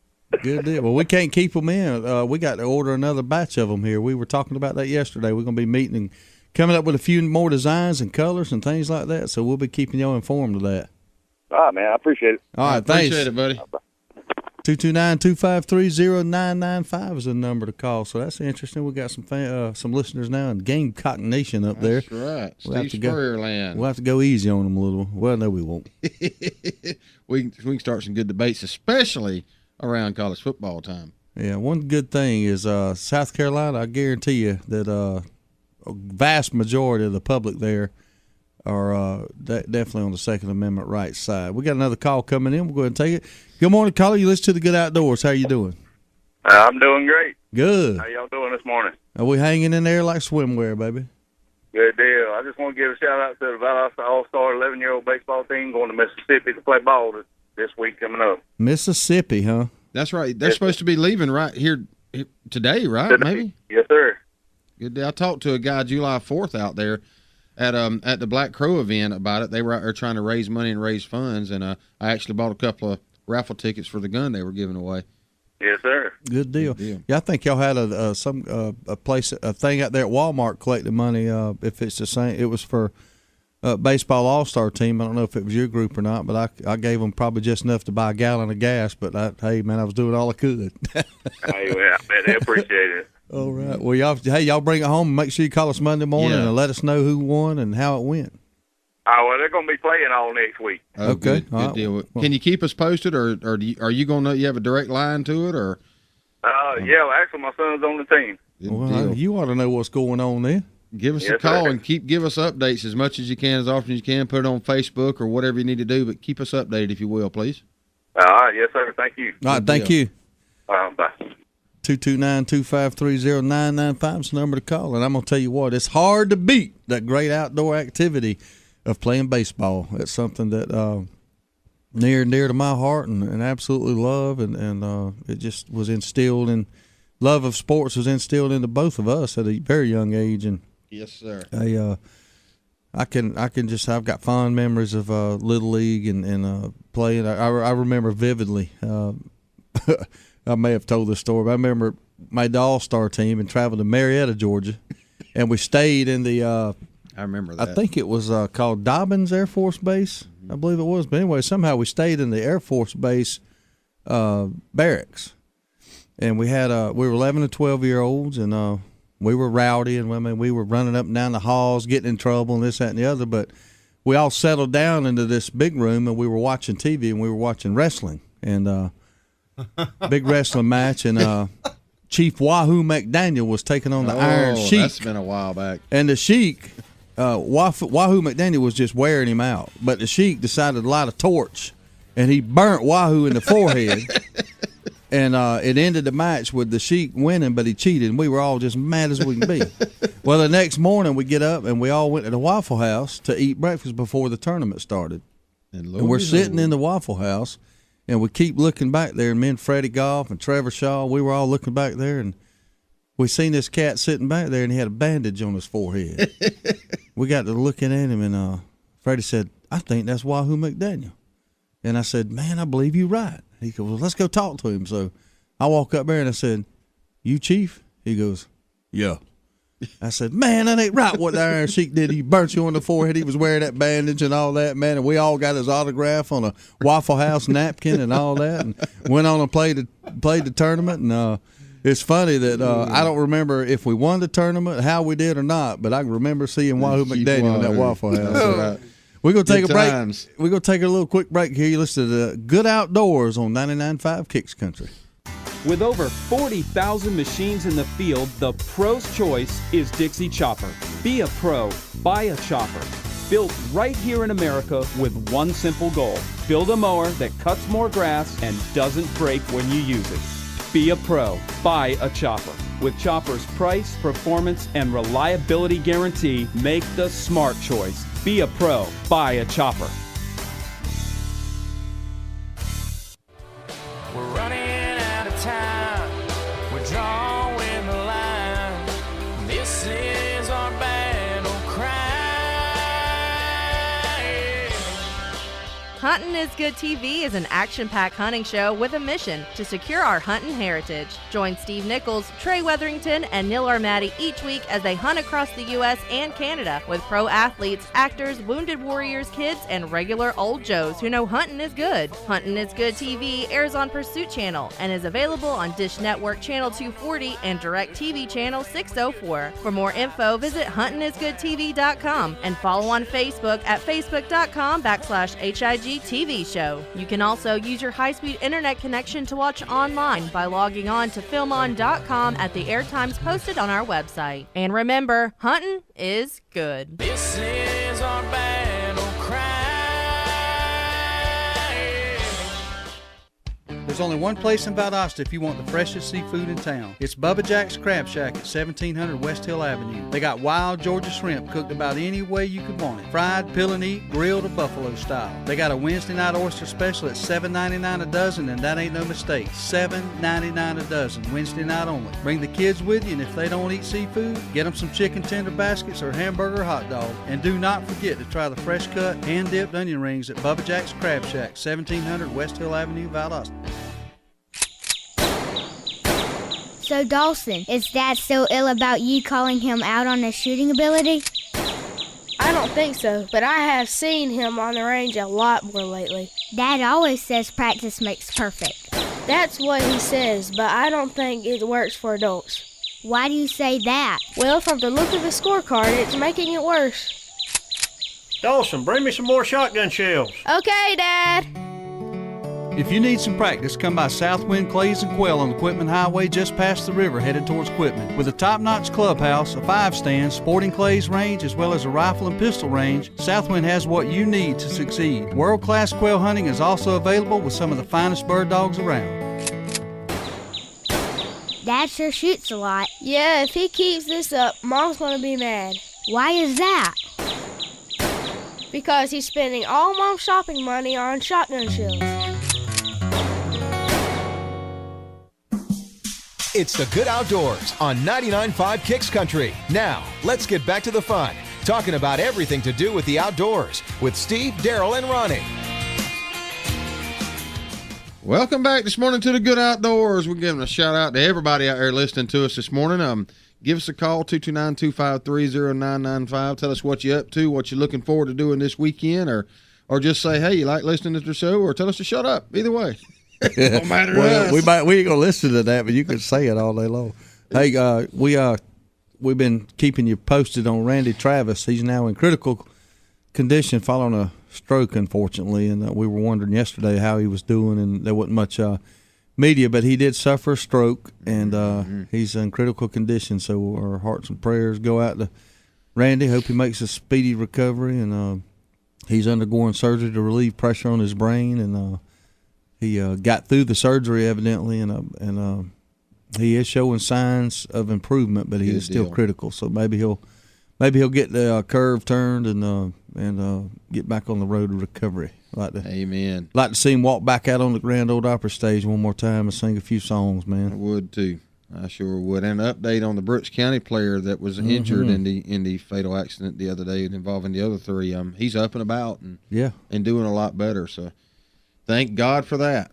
Good deal. Well, we can't keep them in. We got to order another batch of them here. We were talking about that yesterday. We're going to be meeting and coming up with a few more designs and colors and things like that. So we'll be keeping y'all informed of that. All right, man. I appreciate it. All right, thanks. Appreciate it, buddy. 229-253-0995 is the number to call. So that's interesting. We got some listeners now in Gamecock Nation up there. That's right. We'll Steve Spurrier land. We'll have to go easy on them a little. Well, no, we won't. we can start some good debates, especially around college football time. Yeah, one good thing is South Carolina, I guarantee you that a vast majority of the public there are definitely on the Second Amendment rights side. We got another call coming in. We'll go ahead and take it. Good morning, caller. You listen to the Good Outdoors. How you doing? I'm doing great. Good. How y'all doing this morning? Are we hanging in there like swimwear, baby? Good deal. I just want to give a shout-out to the Valdosta All-Star 11-year-old baseball team going to Mississippi to play ball this week coming up. Mississippi, huh? That's right. They're supposed to be leaving right here today, right? Today. Maybe? Yes, sir. Good day. I talked to a guy July 4th out there at the Black Crow event about it. They were trying to raise money and raise funds, and I actually bought a couple of raffle tickets for the gun they were giving away. Yes, sir. Good deal. Yeah, I think y'all had a thing out there at Walmart collecting money. If it's the same, it was for baseball all-star team. I don't know if it was your group or not, but I gave them probably just enough to buy a gallon of gas. But hey, man, I was doing all I could. Hey, well, I bet they appreciate it. All right. Well, y'all bring it home and make sure you call us Monday morning and let us know who won and how it went. Oh, well, they're going to be playing all next week. Oh, okay. Good deal. Well, can you keep us posted, or are you going to you have a direct line to it, or? Yeah, well, actually, my son's on the team. Well, you ought to know what's going on there. Give us a call and give us updates as much as you can, as often as you can. Put it on Facebook or whatever you need to do, but keep us updated if you will, please. All right, yes, sir. Thank you. All right, thank you. Bye. 229-253-0995 is the number to call. And I'm going to tell you what, it's hard to beat that great outdoor activity of playing baseball. It's something that near and dear to my heart and absolutely love. And it just was instilled in love of sports was instilled into both of us at a very young age. And yes, sir. I've got fond memories of Little League and playing. I remember vividly. I may have told this story, but I remember made the all-star team and traveled to Marietta, Georgia, and we stayed in the. I remember that. I think it was called Dobbins Air Force Base. I believe it was. But anyway, somehow we stayed in the Air Force Base barracks, and we were 11 and 12-year-olds, and we were rowdy, and we were running up and down the halls, getting in trouble, and this, that, and the other. But we all settled down into this big room, and we were watching TV, and we were watching wrestling, and big wrestling match, and Chief Wahoo McDaniel was taking on the Iron Sheik. That's been a while back. And the Sheik, Wahoo McDaniel was just wearing him out, but the Sheik decided to light a torch, and he burnt Wahoo in the forehead. And it ended the match with the Sheik winning, but he cheated, and we were all just mad as we can be. Well, the next morning we get up, and we all went to the Waffle House to eat breakfast before the tournament started. And we're sitting in the Waffle House, and we keep looking back there, and me and Freddie Goff and Trevor Shaw, we were all looking back there, and we seen this cat sitting back there, and he had a bandage on his forehead. We got to looking at him, and Freddie said, "I think that's Wahoo McDaniel." And I said, "Man, I believe you're right." He goes, "Well, let's go talk to him." So I walk up there, and I said, "You Chief?" He goes, "Yeah." I said, "Man, that ain't right what the Iron Sheik did. He burnt you on the forehead. He was wearing that bandage and all that, man." And we all got his autograph on a Waffle House napkin and all that, and went on and played the tournament. And it's funny that I don't remember if we won the tournament, how we did or not, but I remember seeing Wahoo McDaniel in that Waffle House. So, we're going to take a break. We're going to take a little quick break here. You listen to Good Outdoors on 99.5 Kicks Country. With over 40,000 machines in the field, the pro's choice is Dixie Chopper. Be a pro, buy a chopper. Built right here in America with one simple goal. Build a mower that cuts more grass and doesn't break when you use it. Be a pro, buy a chopper. With Chopper's price, performance, and reliability guarantee, make the smart choice. Be a pro, buy a chopper. We're running out of time. We're drawing the line. This is our battle cry. Huntin' is Good TV is an action-packed hunting show with a mission to secure our hunting heritage. Join Steve Nichols, Trey Weatherington, and Neil Armati each week as they hunt across the U.S. and Canada with pro athletes, actors, wounded warriors, kids, and regular old Joes who know hunting is good. Huntin' is Good TV airs on Pursuit Channel and is available on Dish Network Channel 240 and DirecTV Channel 604. For more info, visit huntingisgoodtv.com and follow on Facebook at facebook.com/HIG TV show. You can also use your high-speed internet connection to watch online by logging on to filmon.com at the airtimes posted on our website. And remember, hunting is good. This is our battle cry. There's only one place in Valdosta if you want the freshest seafood in town. It's Bubba Jack's Crab Shack at 1700 West Hill Avenue. They got wild Georgia shrimp cooked about any way you could want it. Fried, peel and eat, grilled, or buffalo style. They got a Wednesday night oyster special at $7.99 a dozen, and that ain't no mistake. $7.99 a dozen, Wednesday night only. Bring the kids with you, and if they don't eat seafood, get them some chicken tender baskets or hamburger or hot dog. And do not forget to try the fresh cut, hand-dipped onion rings at Bubba Jack's Crab Shack, 1700 West Hill Avenue, Valdosta. So, Dawson, is Dad still ill about you calling him out on his shooting ability? I don't think so, but I have seen him on the range a lot more lately. Dad always says practice makes perfect. That's what he says, but I don't think it works for adults. Why do you say that? Well, from the look of the scorecard, it's making it worse. Dawson, bring me some more shotgun shells. Okay, Dad. If you need some practice, come by Southwind Clays and Quail on the Quitman Highway just past the river headed towards Quitman. With a top-notch clubhouse, a 5-stand, sporting clays range, as well as a rifle and pistol range, Southwind has what you need to succeed. World-class quail hunting is also available with some of the finest bird dogs around. Dad sure shoots a lot. Yeah, if he keeps this up, Mom's gonna be mad. Why is that? Because he's spending all Mom's shopping money on shotgun shells. It's the Good Outdoors on 99.5 Kicks Country. Now, let's get back to the fun, talking about everything to do with the outdoors with Steve, Darrell, and Ronnie. Welcome back this morning to the Good Outdoors. We're giving a shout out to everybody out there listening to us this morning. Give us a call, 229-253-0995. Tell us what you're up to, what you're looking forward to doing this weekend, or just say, hey, you like listening to the show, or tell us to shut up. Either way. No matter well, we ain't gonna listen to that, but you can say it all day long. Hey, we've been keeping you posted on Randy Travis. He's now in critical condition following a stroke, unfortunately, and we were wondering yesterday how he was doing, and there wasn't much media, but he did suffer a stroke, and he's in critical condition. So our hearts and prayers go out to Randy. Hope he makes a speedy recovery, and he's undergoing surgery to relieve pressure on his brain, and he got through the surgery evidently, and he is showing signs of improvement, but he is still critical. So maybe he'll get the curve turned and get back on the road to recovery. Amen. Like to see him walk back out on the Grand Ole Opry stage one more time and sing a few songs, man. I would too. I sure would. And an update on the Brooks County player that was injured in the fatal accident the other day involving the other three. He's up and about and doing a lot better. So thank God for that.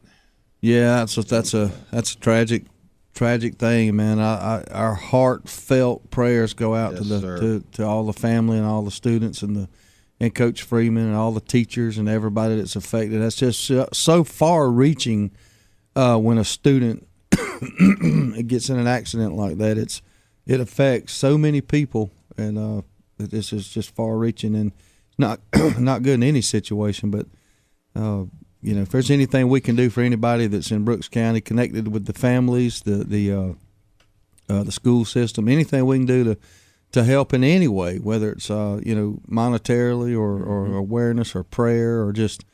Yeah, that's a tragic thing, man. Our heartfelt prayers go out to all the family and all the students and Coach Freeman and all the teachers and everybody that's affected. That's just so far-reaching when a student gets in an accident like that. It affects so many people, and this is just far-reaching and not good in any situation. But if there's anything we can do for anybody that's in Brooks County, connected with the families, the school system, anything we can do to help in any way, whether it's monetarily or awareness or prayer or just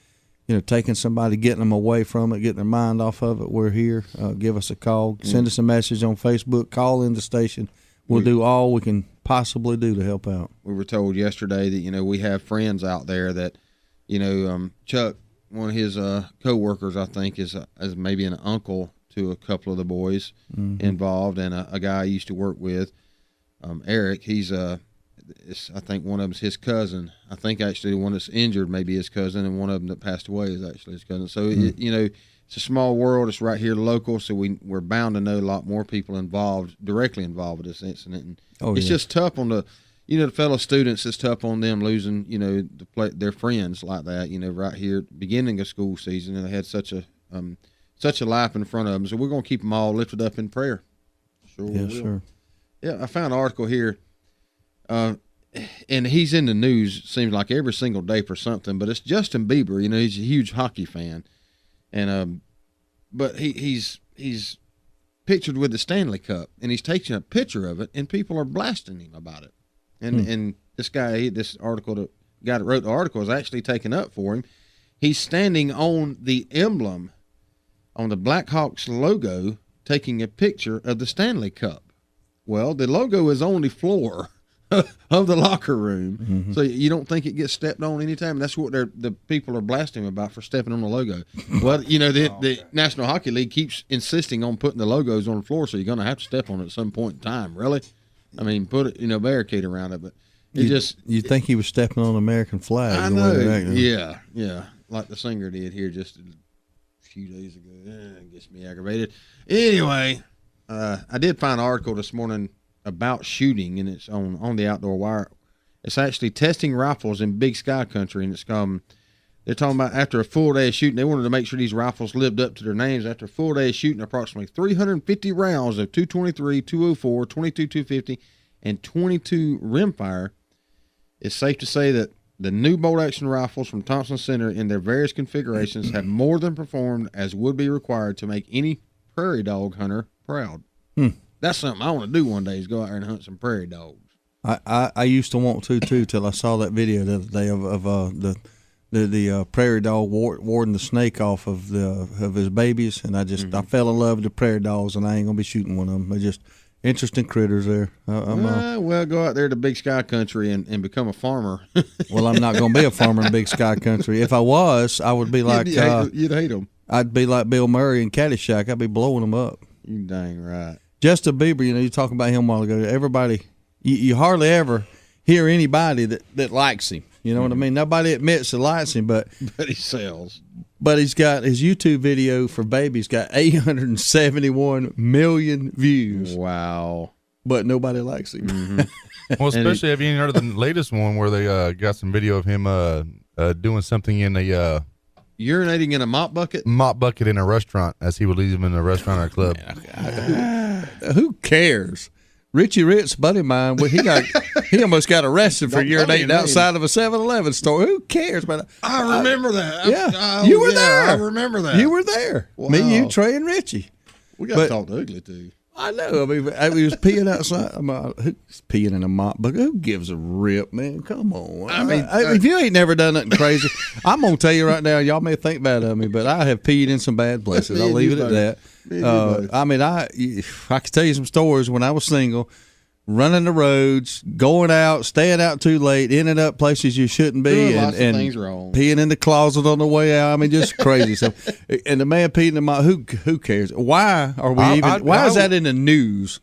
taking somebody, getting them away from it, getting their mind off of it, we're here. Give us a call, send us a message on Facebook, call in the station. We'll do all we can possibly do to help out. We were told yesterday that we have friends out there that Chuck, one of his co-workers, I think, is maybe an uncle to a couple of the boys involved, and a guy I used to work with, Eric. He's I think one of them's his cousin. I think actually the one that's injured may be his cousin, and one of them that passed away is actually his cousin. So it's a small world. It's right here local, so we're bound to know a lot more people directly involved with this incident. And it's just tough on the fellow students. It's tough on them losing their friends like that. Right here at the beginning of school season, and they had such a life in front of them. So we're gonna keep them all lifted up in prayer. Sure. Yeah, sure. Yeah, I found an article here, and he's in the news, seems like every single day for something, but it's Justin Bieber. He's a huge hockey fan, and but he's pictured with the Stanley Cup, and he's taking a picture of it, and people are blasting him about it. And this guy, the guy that wrote the article is actually taken up for him. He's standing on the emblem, on the Blackhawks logo, taking a picture of the Stanley Cup. Well, the logo is on the floor of the locker room, so you don't think it gets stepped on anytime. That's what the people are blasting him about, for stepping on the logo. Well, the National Hockey League keeps insisting on putting the logos on the floor, so you're going to have to step on it at some point in time. Really? I mean, put it, barricade around it, but you think he was stepping on an American flag. I know. Yeah, like the singer did here just a few days ago. It gets me aggravated. Anyway, I did find an article this morning about shooting, and it's on the Outdoor Wire. It's actually testing rifles in Big Sky Country, and it's they're talking about after a full day of shooting, they wanted to make sure these rifles lived up to their names. After a full day of shooting approximately 350 rounds of 223, 204, 22, 250, and 22 rimfire, it's safe to say that the new bolt-action rifles from Thompson Center in their various configurations have more than performed as would be required to make any prairie dog hunter proud. That's something I want to do one day, is go out there and hunt some prairie dogs. I used to want to too till I saw that video the other day of the prairie dog warding the snake off of his babies, and I fell in love with the prairie dogs, and I ain't gonna be shooting one of them. They're just interesting critters there. Well, go out there to Big Sky Country and become a farmer. Well, I'm not gonna be a farmer in Big Sky Country. If I was, I would be like you'd hate them. I'd be like Bill Murray in Caddyshack. I'd be blowing them up. You dang right. Justin Bieber, you talking about him a while ago. Everybody, you hardly ever hear anybody that likes him. You know what I mean? Nobody admits that likes him, but he sells. But he's got his YouTube video for babies got 871 million views. Wow. But nobody likes him. Mm-hmm. Well, especially have you heard of the latest one where they got some video of him doing something in a urinating in a mop bucket in a restaurant as he would leave him in a restaurant or a club. Who cares? Richie Rich, buddy of mine, he almost got arrested for urinating outside of a 7-Eleven store. Who cares? But I remember that. Yeah, you were there. I remember that. You were there. Wow. Me, you, Trey, and Richie. We got to talk to Ugly too. I know. I mean, he was peeing outside. Who's peeing in a mop bucket? Who gives a rip, man? Come on. I mean, if you ain't never done nothing crazy, I'm gonna tell you right now. Y'all may think bad of me, but I have peed in some bad places. I'll leave it at that. I mean, I could tell you some stories when I was single, running the roads, going out, staying out too late, ending up places you shouldn't be, and things wrong. Peeing in the closet on the way out. I mean, just crazy stuff. And the man peeing in the mop. Who cares? Why are we why is that in the news?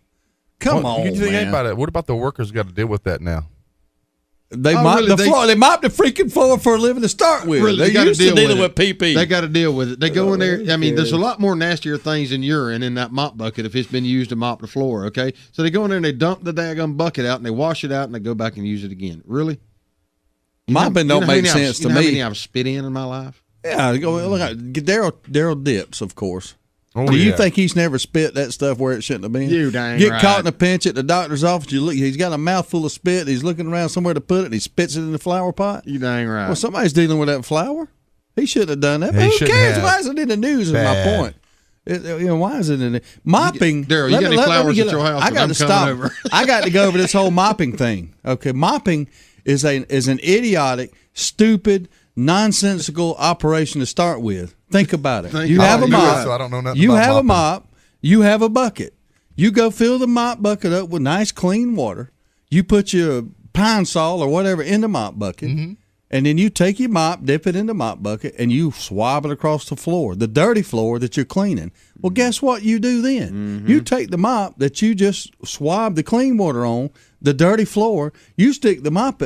Come on, you think man. about it. What about the workers got to deal with that now? They mopped the floor. They mopped the freaking floor for a living to start with. Really, They're used to dealing with PP. They got to deal with it. They go in there. I mean, there's a lot more nastier things than urine in that mop bucket if it's been used to mop the floor, okay? So they go in there and they dump the daggum bucket out and they wash it out and they go back and use it again. Really? Mopping don't make sense to me. You know how many I've spit in my life? Yeah, look at Darrell Dips, of course. Oh, Do you think he's never spit that stuff where it shouldn't have been? You dang Get right. caught in a pinch at the doctor's office. You look, he's got a mouthful of spit. He's looking around somewhere to put it. And he spits it in the flower pot. You dang right. Well, somebody's dealing with that flour. He shouldn't have done that. But He who shouldn't cares? have. Why is it in the news? Is my point. Why is it in the mopping? Darrell, you got any flowers at your house? I got to stop. Over. I got to go over this whole mopping thing. Okay, mopping is an idiotic, stupid, nonsensical operation to start with. Think about it. You have a mop. So I don't know nothing You about have a mopping. mop. You have a bucket. You go fill the mop bucket up with nice clean water. You put your pine sol or whatever in the mop bucket. Mm-hmm. And then you take your mop, dip it in the mop bucket, and you swab it across the floor, the dirty floor that you're cleaning. Well, guess what you do then? Mm-hmm. You take the mop that you just swabbed the clean water on, the dirty floor, you stick the mop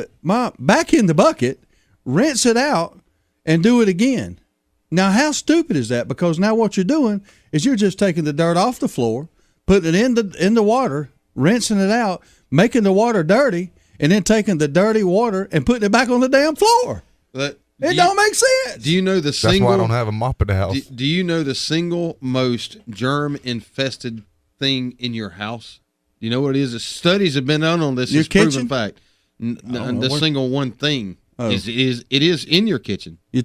back in the bucket, rinse it out, and do it again. Now, how stupid is that? Because now what you're doing is you're just taking the dirt off the floor, putting it in the water, rinsing it out, making the water dirty, and then taking the dirty water and putting it back on the damn floor. It don't make sense. Do you know the That's single? why I don't have a mop at the house. Do you know the single most germ-infested thing in your house? Do you know what it is? The studies have been done on this. Your It's proven kitchen? fact. The single one thing is in your kitchen. Your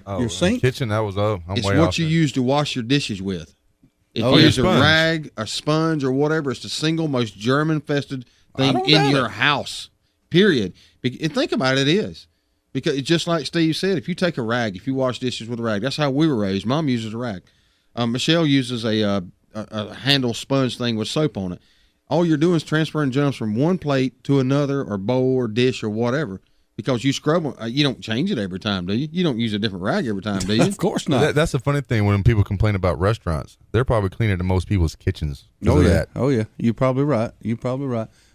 your sink? Kitchen, that was I'm It's way what off you there. use to wash your dishes with. If Oh, you yeah, use a sponge. rag, a sponge, or whatever, it's the single most germ-infested thing don't in doubt your it. house, period. And think about it, it is. Because just like Steve said, if you take a rag, if you wash dishes with a rag, that's how we were raised. Mom uses a rag. Michelle uses a handle sponge thing with soap on it. All you're doing is transferring germs from one plate to another or bowl or dish or whatever. Because you scrub them, you don't change it every time, do you? You don't use a different rag every time, do you? Of course not. That's the funny thing when people complain about restaurants. They're probably cleaner than most people's kitchens. Oh, yeah. That. Oh, yeah. You're probably right.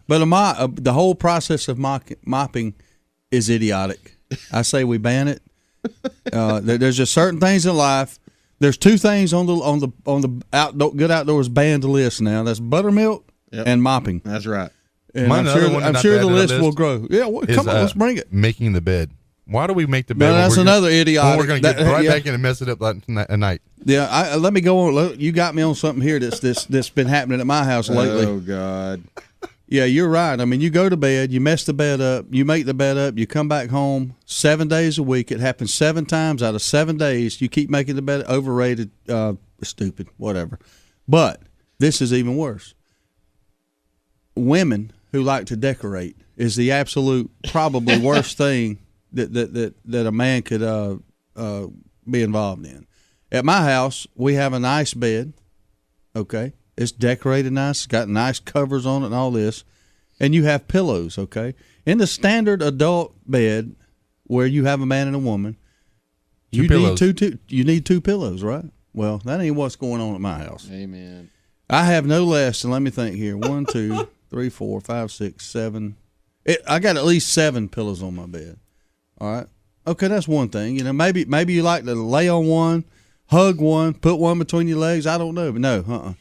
But the whole process of mopping is idiotic. I say we ban it. There's just certain things in life. There's two things on the Good Outdoorz banned list now. That's buttermilk and mopping. That's right. And I'm sure the list will grow. Yeah, come on, let's bring it. Making the bed. Why do we make the bed? No, that's another idiotic. When we're going to get back in and mess it up at night. Yeah, let me go on. You got me on something here that's been happening at my house lately. Oh, God. Yeah, you're right. I mean, you go to bed, you mess the bed up, you make the bed up, you come back home 7 days a week. It happens 7 times out of 7 days. You keep making the bed overrated, stupid, whatever. But this is even worse. Women who like to decorate is the absolute probably worst thing that a man could be involved in. At my house, we have a nice bed, okay? It's decorated nice, it's got nice covers on it and all this, and you have pillows, okay? In the standard adult bed where you have a man and a woman, you need 2 pillows, right? Well, that ain't what's going on at my house. Amen. I have no less than, let me think here, 1, 2, 3, 4, 5, 6, 7. I got at least 7 pillows on my bed. All right. Okay, that's one thing. You know, maybe you like to lay on one, hug one, put one between your legs. I don't know, but no,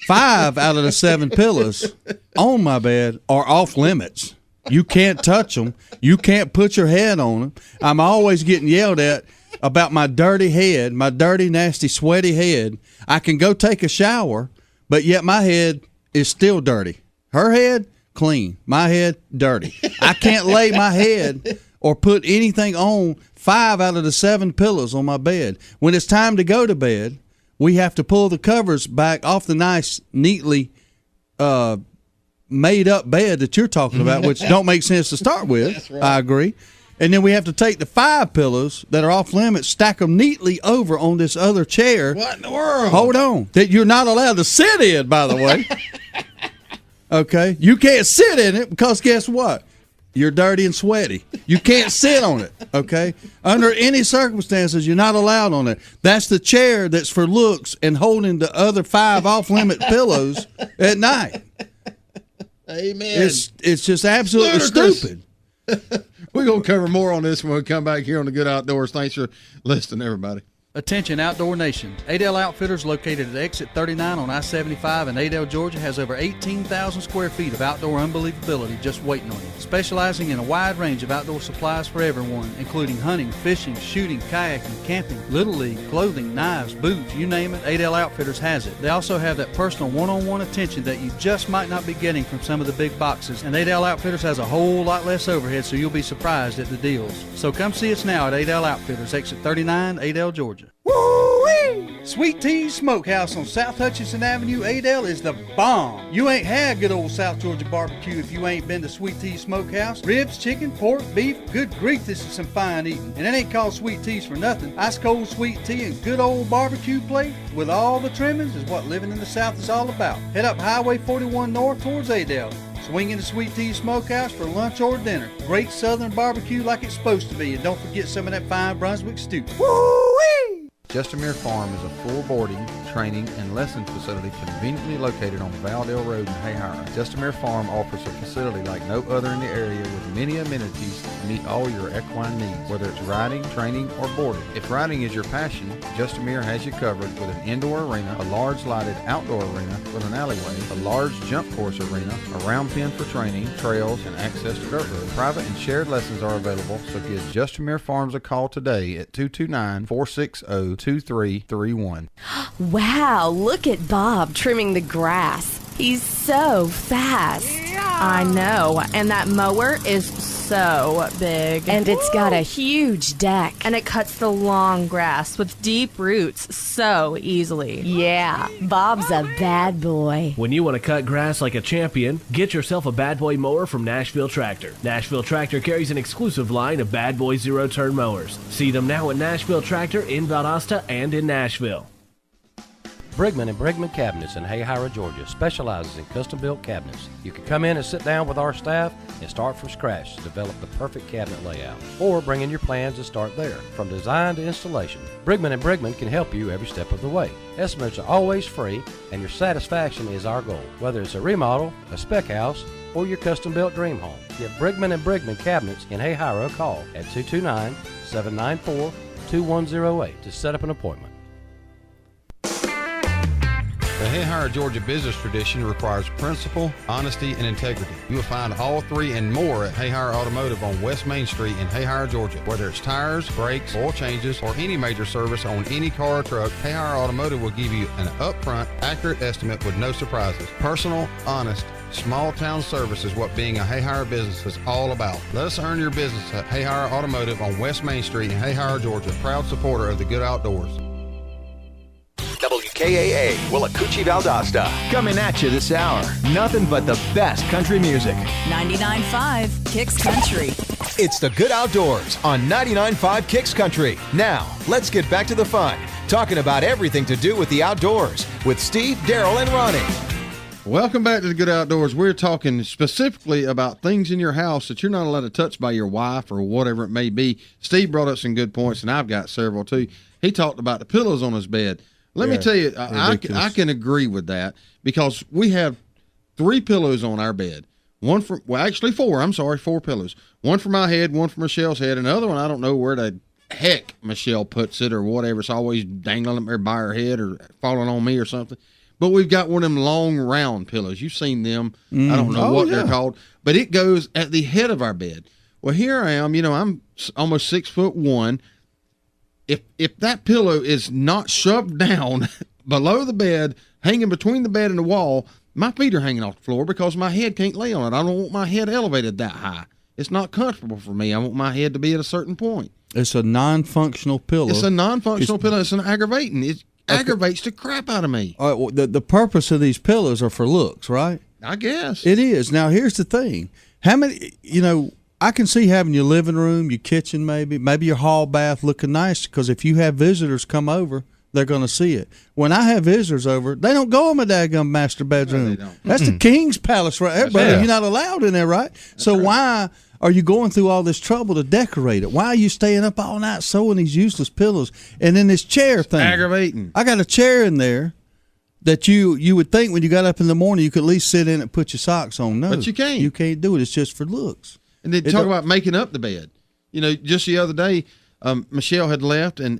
5 out of the 7 pillows on my bed are off limits. You can't touch them. You can't put your head on them. I'm always getting yelled at about my dirty head, my dirty, nasty, sweaty head. I can go take a shower, but yet my head is still dirty. Her head, clean. My head, dirty. I can't lay my head or put anything on 5 out of the 7 pillows on my bed. When it's time to go to bed, we have to pull the covers back off the nice, neatly made up bed that you're talking about, which don't make sense to start with. That's right. I agree. And then we have to take the 5 pillows that are off limits, stack them neatly over on this other chair. What in the world? Hold on. That you're not allowed to sit in, by the way. Okay? You can't sit in it because guess what? You're dirty and sweaty. You can't sit on it, okay? Under any circumstances, you're not allowed on it. That's the chair that's for looks and holding the other 5 off-limit pillows at night. Amen. It's just absolutely stupid. We're going to cover more on this when we come back here on the Good Outdoors. Thanks for listening, everybody. Attention Outdoor Nation. Adel Outfitters, located at exit 39 on I-75 in Adel, Georgia, has over 18,000 square feet of outdoor unbelievability just waiting on you. Specializing in a wide range of outdoor supplies for everyone, including hunting, fishing, shooting, kayaking, camping, Little League, clothing, knives, boots, you name it, Adel Outfitters has it. They also have that personal one-on-one attention that you just might not be getting from some of the big boxes, and Adel Outfitters has a whole lot less overhead, so you'll be surprised at the deals. So come see us now at Adel Outfitters, exit 39, Adel, Georgia. Woo-wee! Sweet Tea's Smokehouse on South Hutchinson Avenue, Adel, is the bomb. You ain't had good old South Georgia barbecue if you ain't been to Sweet Tea's Smokehouse. Ribs, chicken, pork, beef, good grief, this is some fine eating. And it ain't called Sweet Tea's for nothing. Ice cold sweet tea and good old barbecue plate with all the trimmings is what living in the South is all about. Head up Highway 41 north towards Adel. Swing into Sweet Tea's Smokehouse for lunch or dinner. Great southern barbecue like it's supposed to be. And don't forget some of that fine Brunswick stew. Woo-wee! Justamere Farm is a full boarding, training, and lesson facility conveniently located on Valdale Road in Hayhire. Justamere Farm offers a facility like no other in the area with many amenities to meet all your equine needs, whether it's riding, training, or boarding. If riding is your passion, Justamere has you covered with an indoor arena, a large lighted outdoor arena with an alleyway, a large jump course arena, a round pen for training, trails, and access to dirt roads. Private and shared lessons are available, so give Justamere Farms a call today at 229-460-2331. Wow, look at Bob trimming the grass. He's so fast. I know, and that mower is so big. And it's got a huge deck. And it cuts the long grass with deep roots so easily. Yeah, Bob's a bad boy. When you want to cut grass like a champion, get yourself a Bad Boy mower from Nashville Tractor. Nashville Tractor carries an exclusive line of Bad Boy zero-turn mowers. See them now at Nashville Tractor in Valdosta and in Nashville. Brigman and Brigman Cabinets in Hayhire, Georgia specializes in custom-built cabinets. You can come in and sit down with our staff and start from scratch to develop the perfect cabinet layout, or bring in your plans and start there. From design to installation, Brigman and Brigman can help you every step of the way. Estimates are always free, and your satisfaction is our goal. Whether it's a remodel, a spec house, or your custom-built dream home, give Brigman and Brigman Cabinets in Hayhire a call at 229-794-2108 to set up an appointment. The Hayhire, Georgia business tradition requires principle, honesty, and integrity. You will find all three and more at Hayhire Automotive on West Main Street in Hayhire, Georgia. Whether it's tires, brakes, oil changes, or any major service on any car or truck, Hayhire Automotive will give you an upfront, accurate estimate with no surprises. Personal, honest, small town service is what being a Hayhire business is all about. Let us earn your business at Hayhire Automotive on West Main Street in Hayhire, Georgia. Proud supporter of the Good Outdoors. WKAA, Willacoochee, Valdosta. Coming at you this hour. Nothing but the best country music. 99.5 Kicks Country. It's the Good Outdoors on 99.5 Kicks Country. Now, let's get back to the fun. Talking about everything to do with the outdoors with Steve, Darrell, and Ronnie. Welcome back to the Good Outdoors. We're talking specifically about things in your house that you're not allowed to touch by your wife or whatever it may be. Steve brought up some good points, and I've got several too. He talked about the pillows on his bed. Let me tell you, I can agree with that because we have 3 pillows on our bed. One for, well, actually 4. I'm sorry, 4 pillows. One for my head, one for Michelle's head, and another one I don't know where the heck Michelle puts it or whatever. It's always dangling up there by her head or falling on me or something. But we've got one of them long round pillows. You've seen them. I don't know what they're called, but it goes at the head of our bed. Well, here I am. You know, I'm almost 6'1". If that pillow is not shoved down below the bed, hanging between the bed and the wall, my feet are hanging off the floor because my head can't lay on it. I don't want my head elevated that high. It's not comfortable for me. I want my head to be at a certain point. It's a non-functional pillow. It's a non-functional pillow. It's an aggravating. It aggravates the crap out of me. All right, well, the purpose of these pillows are for looks, right? I guess. It is. Now, here's the thing. How many, I can see having your living room, your kitchen maybe your hall bath looking nice because if you have visitors come over, they're going to see it. When I have visitors over, they don't go in my daggum master bedroom. No, they don't. That's the king's palace right there, brother. You're not allowed in there, right? That's right. Why are you going through all this trouble to decorate it? Why are you staying up all night sewing these useless pillows? And then this chair thing. Aggravating. I got a chair in there that you would think when you got up in the morning you could at least sit in it and put your socks on. No, but you can't. You can't do it. It's just for looks. And then talk about making up the bed. Just the other day, Michelle had left, and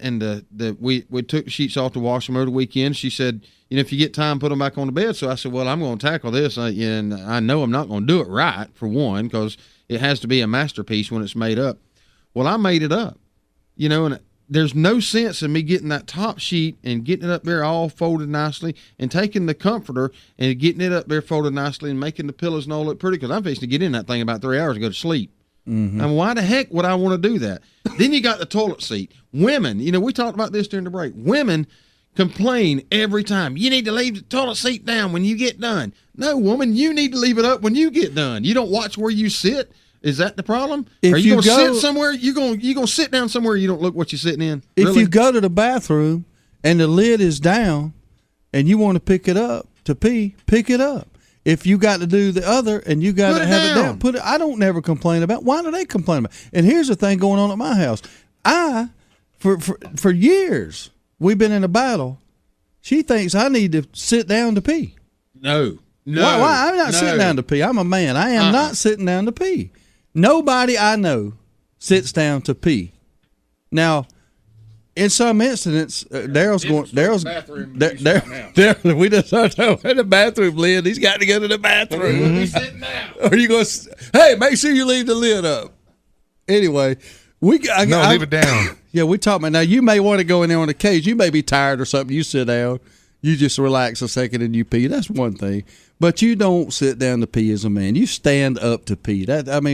we took the sheets off to wash them over the weekend. She said, if you get time, put them back on the bed. So I said, well, I'm going to tackle this, and I know I'm not going to do it right, for one, because it has to be a masterpiece when it's made up. Well, I made it up, and there's no sense in me getting that top sheet and getting it up there all folded nicely and taking the comforter and getting it up there folded nicely and making the pillows and all look pretty because I'm fixing to get in that thing about 3 hours and go to sleep. Mm-hmm. And why the heck would I want to do that? Then you got the toilet seat. Women, we talked about this during the break. Women complain every time. You need to leave the toilet seat down when you get done. No, woman, you need to leave it up when you get done. You don't watch where you sit. Is that the problem? Are you going to sit somewhere? You going to sit down somewhere you don't look what you're sitting in? If really? You go to the bathroom and the lid is down and you want to pick it up to pee, pick it up. If you got to do the other and you got to have it down, put it. I don't never complain about. Why do they complain about? And here's the thing going on at my house. For years we've been in a battle. She thinks I need to sit down to pee. No. Why? I'm not sitting down to pee. I'm a man. I am not sitting down to pee. Nobody I know sits down to pee. Now, in some incidents, Darrell's going. We just started talking in the bathroom lid. He's got to go to the bathroom. He's sitting down. Are you going? Hey, make sure you leave the lid up. Anyway, leave it down. Yeah, we talking about now. You may want to go in there on the cage. You may be tired or something. You sit down. You just relax a second and you pee. That's one thing. But you don't sit down to pee as a man. You stand up to pee.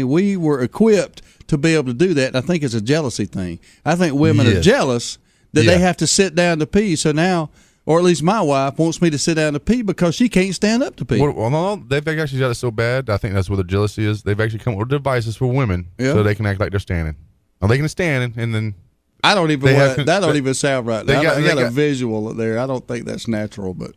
We were equipped to be able to do that. And I think it's a jealousy thing. I think women are jealous that they have to sit down to pee. So now, or at least my wife wants me to sit down to pee because she can't stand up to pee. Well, no, they've actually got it so bad. I think that's where the jealousy is. They've actually come up with devices for women so they can act like they're standing. Now they can stand and then. I don't even. That don't even sound right. They got a visual there. I don't think that's natural, but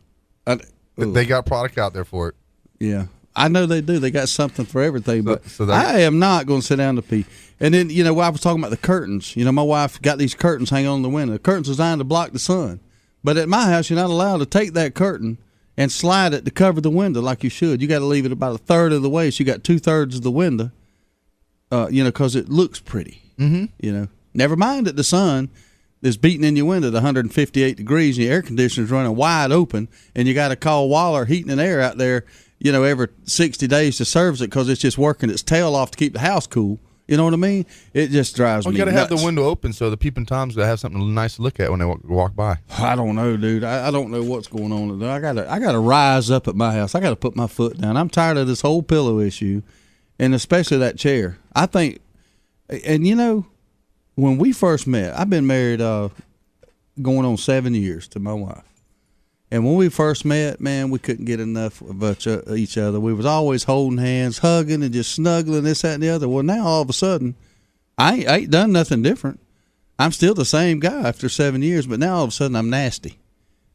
they got product out there for it. Yeah, I know they do. They got something for everything. But I am not going to sit down to pee. And then I was talking about the curtains. My wife got these curtains hanging on the window. The curtains designed to block the sun, but at my house, you're not allowed to take that curtain and slide it to cover the window like you should. You got to leave it about a third of the way, so you got 2/3 of the window. Because it looks pretty. Mm-hmm. Never mind that the sun, is beating in your window at 158 degrees, and your air conditioner's running wide open, and you got to call Waller Heating and Air out there, every 60 days to service it because it's just working its tail off to keep the house cool. You know what I mean? It just drives me nuts. You got to have the window open so the peeping Toms have something nice to look at when they walk by. I don't know, dude. I don't know what's going on. I gotta rise up at my house. I got to put my foot down. I'm tired of this whole pillow issue, and especially that chair. I think, and when we first met, I've been married going on 7 years to my wife. And when we first met, man, we couldn't get enough of each other. We was always holding hands, hugging, and just snuggling, this, that, and the other. Well, now all of a sudden, I ain't done nothing different. I'm still the same guy after 7 years, but now all of a sudden I'm nasty.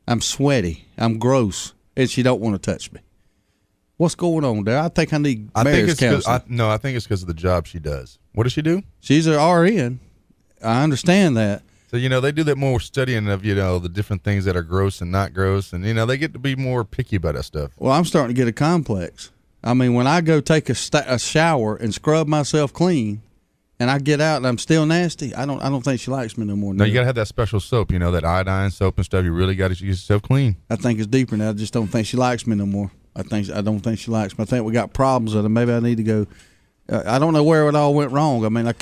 I'm sweaty. I'm gross, and she don't want to touch me. What's going on there? I think I need marriage counseling. I think it's because of the job she does. What does she do? She's an RN. I understand that. So, they do that more studying of, the different things that are gross and not gross. And, they get to be more picky about that stuff. Well, I'm starting to get a complex. I mean, when I go take a shower and scrub myself clean and I get out and I'm still nasty, I don't think she likes me no more. No, you got to have that special soap, that iodine soap and stuff. You really got to get yourself clean. I think it's deeper now. I just don't think she likes me no more. I don't think she likes me. I think we got problems with her. Maybe I need to go. I don't know where it all went wrong. I mean, I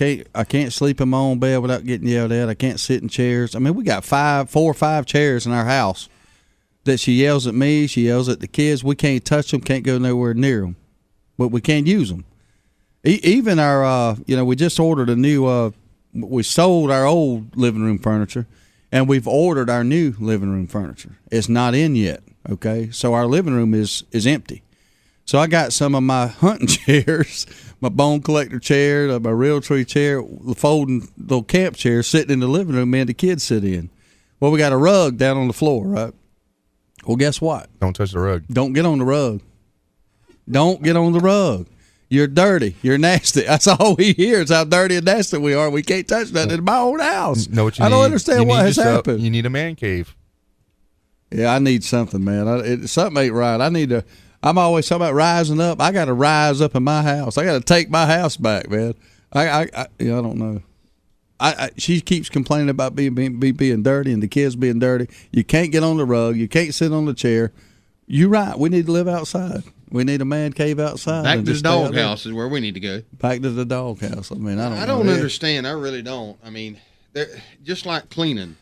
can't sleep in my own bed without getting yelled at. I can't sit in chairs. I mean, we got 4 or 5 chairs in our house that she yells at me. She yells at the kids. We can't touch them. Can't go nowhere near them, but we can't use them. Even our, we just ordered a new. We sold our old living room furniture, and we've ordered our new living room furniture. It's not in yet. Okay, so our living room is empty. So I got some of my hunting chairs, my bone collector chair, my real tree chair, the folding little camp chair sitting in the living room me and the kids sit in. Well, we got a rug down on the floor, right? Well, guess what? Don't touch the rug. Don't get on the rug. Don't get on the rug. You're dirty. You're nasty. That's all we hear is how dirty and nasty we are. We can't touch nothing in my own house. I don't understand what has happened. You need a man cave. Yeah, I need something, man. Something ain't right. I'm always talking about rising up. I got to rise up in my house. I got to take my house back, man. I don't know. She keeps complaining about being dirty and the kids being dirty. You can't get on the rug. You can't sit on the chair. You're right. We need to live outside. We need a man cave outside. Back to the doghouse is where we need to go. Back to the doghouse. I mean, I don't understand. I really don't. I mean, just like cleaning,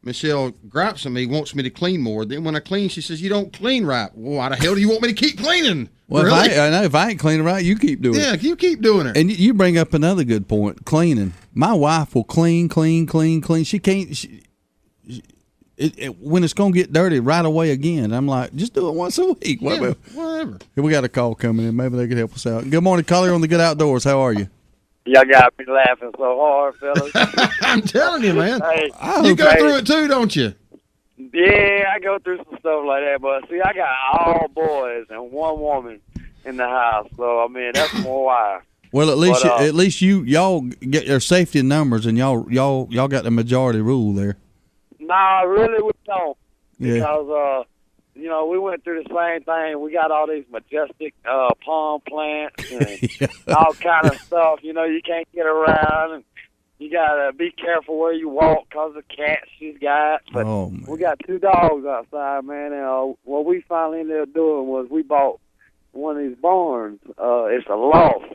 Michelle gripes at me, wants me to clean more. Then when I clean, she says, "You don't clean right." Well, why the hell do you want me to keep cleaning? Well, really? if I ain't cleaning right, you keep doing it. Yeah, you keep doing it. And you bring up another good point, cleaning. My wife will clean. She can't. When it's going to get dirty right away again, I'm like, just do it once a week. Whatever. We got a call coming in. Maybe they can help us out. Good morning, caller on the Good Outdoors. How are you? Y'all got me laughing so hard, fellas. I'm telling you, man. Hey, you go through it too, don't you? Yeah, I go through some stuff like that. But see, I got all boys and one woman in the house, so I mean that's more why. Well, at least y'all get your safety numbers, and y'all got the majority rule there. Nah, really we don't. Yeah. Because we went through the same thing. We got all these majestic palm plants and all kind of stuff. You can't get around, and you gotta be careful where you walk because of cats she's got. But we got 2 dogs outside, man. And what we finally ended up doing was we bought one of these barns. It's a loft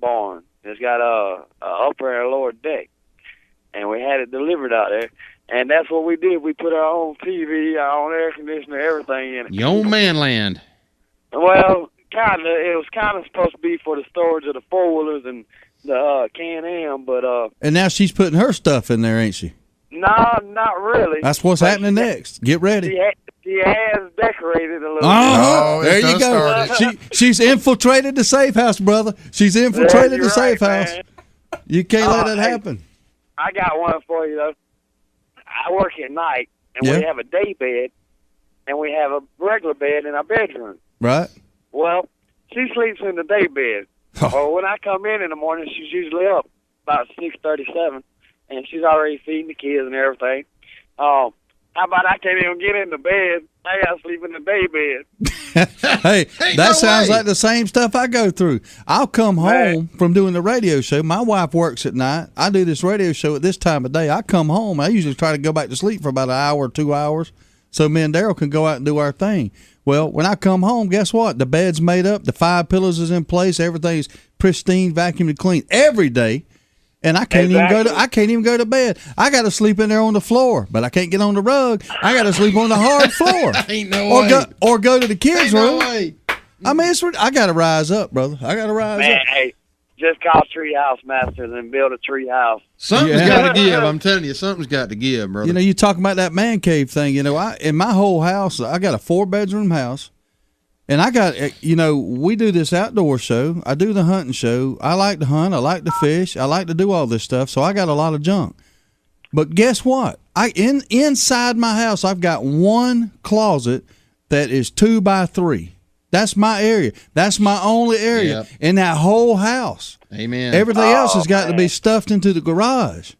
barn. It's got a upper and a lower deck, and we had it delivered out there. And that's what we did. We put our own TV, our own air conditioner, everything in it. Your own man land. Well, kind of. It was kind of supposed to be for the storage of the 4-wheelers and the Can-Am, but... And now she's putting her stuff in there, ain't she? No, not really. That's what's happening next. Get ready. She has decorated a little bit. Oh, there you go. She's infiltrated the safe house, brother. She's infiltrated the safe house. Man. You can't let that happen. I got one for you, though. I work at night, and we have a day bed, and we have a regular bed in our bedroom. Right. Well, she sleeps in the day bed. Well, when I come in the morning, she's usually up about 6:37, and she's already feeding the kids and everything. How about I can't even get in the bed? I got to sleep in the day bed. Hey, that sounds like the same stuff I go through. I'll come home from doing the radio show. My wife works at night. I do this radio show at this time of day. I come home. I usually try to go back to sleep for about an hour or 2 hours so me and Darrell can go out and do our thing. Well, when I come home, guess what? The bed's made up. The 5 pillows is in place. Everything's pristine, vacuumed and clean every day. And I can't even go to bed. I got to sleep in there on the floor, but I can't get on the rug. I got to sleep on the hard floor. Ain't no way. Or go to the kids' room. No way. I mean, I got to rise up, brother. I got to rise up. Hey, just call Treehouse Masters and build a tree house. Something's got to give. I'm telling you, something's got to give, brother. You know, you talking about that man cave thing. You know, in my whole house, I got a 4-bedroom house. And I got, we do this outdoor show. I do the hunting show. I like to hunt. I like to fish. I like to do all this stuff. So I got a lot of junk. But guess what? Inside my house, I've got one closet that is 2 by 3. That's my area. That's my only area in that whole house. Amen. Everything else has got to be stuffed into the garage.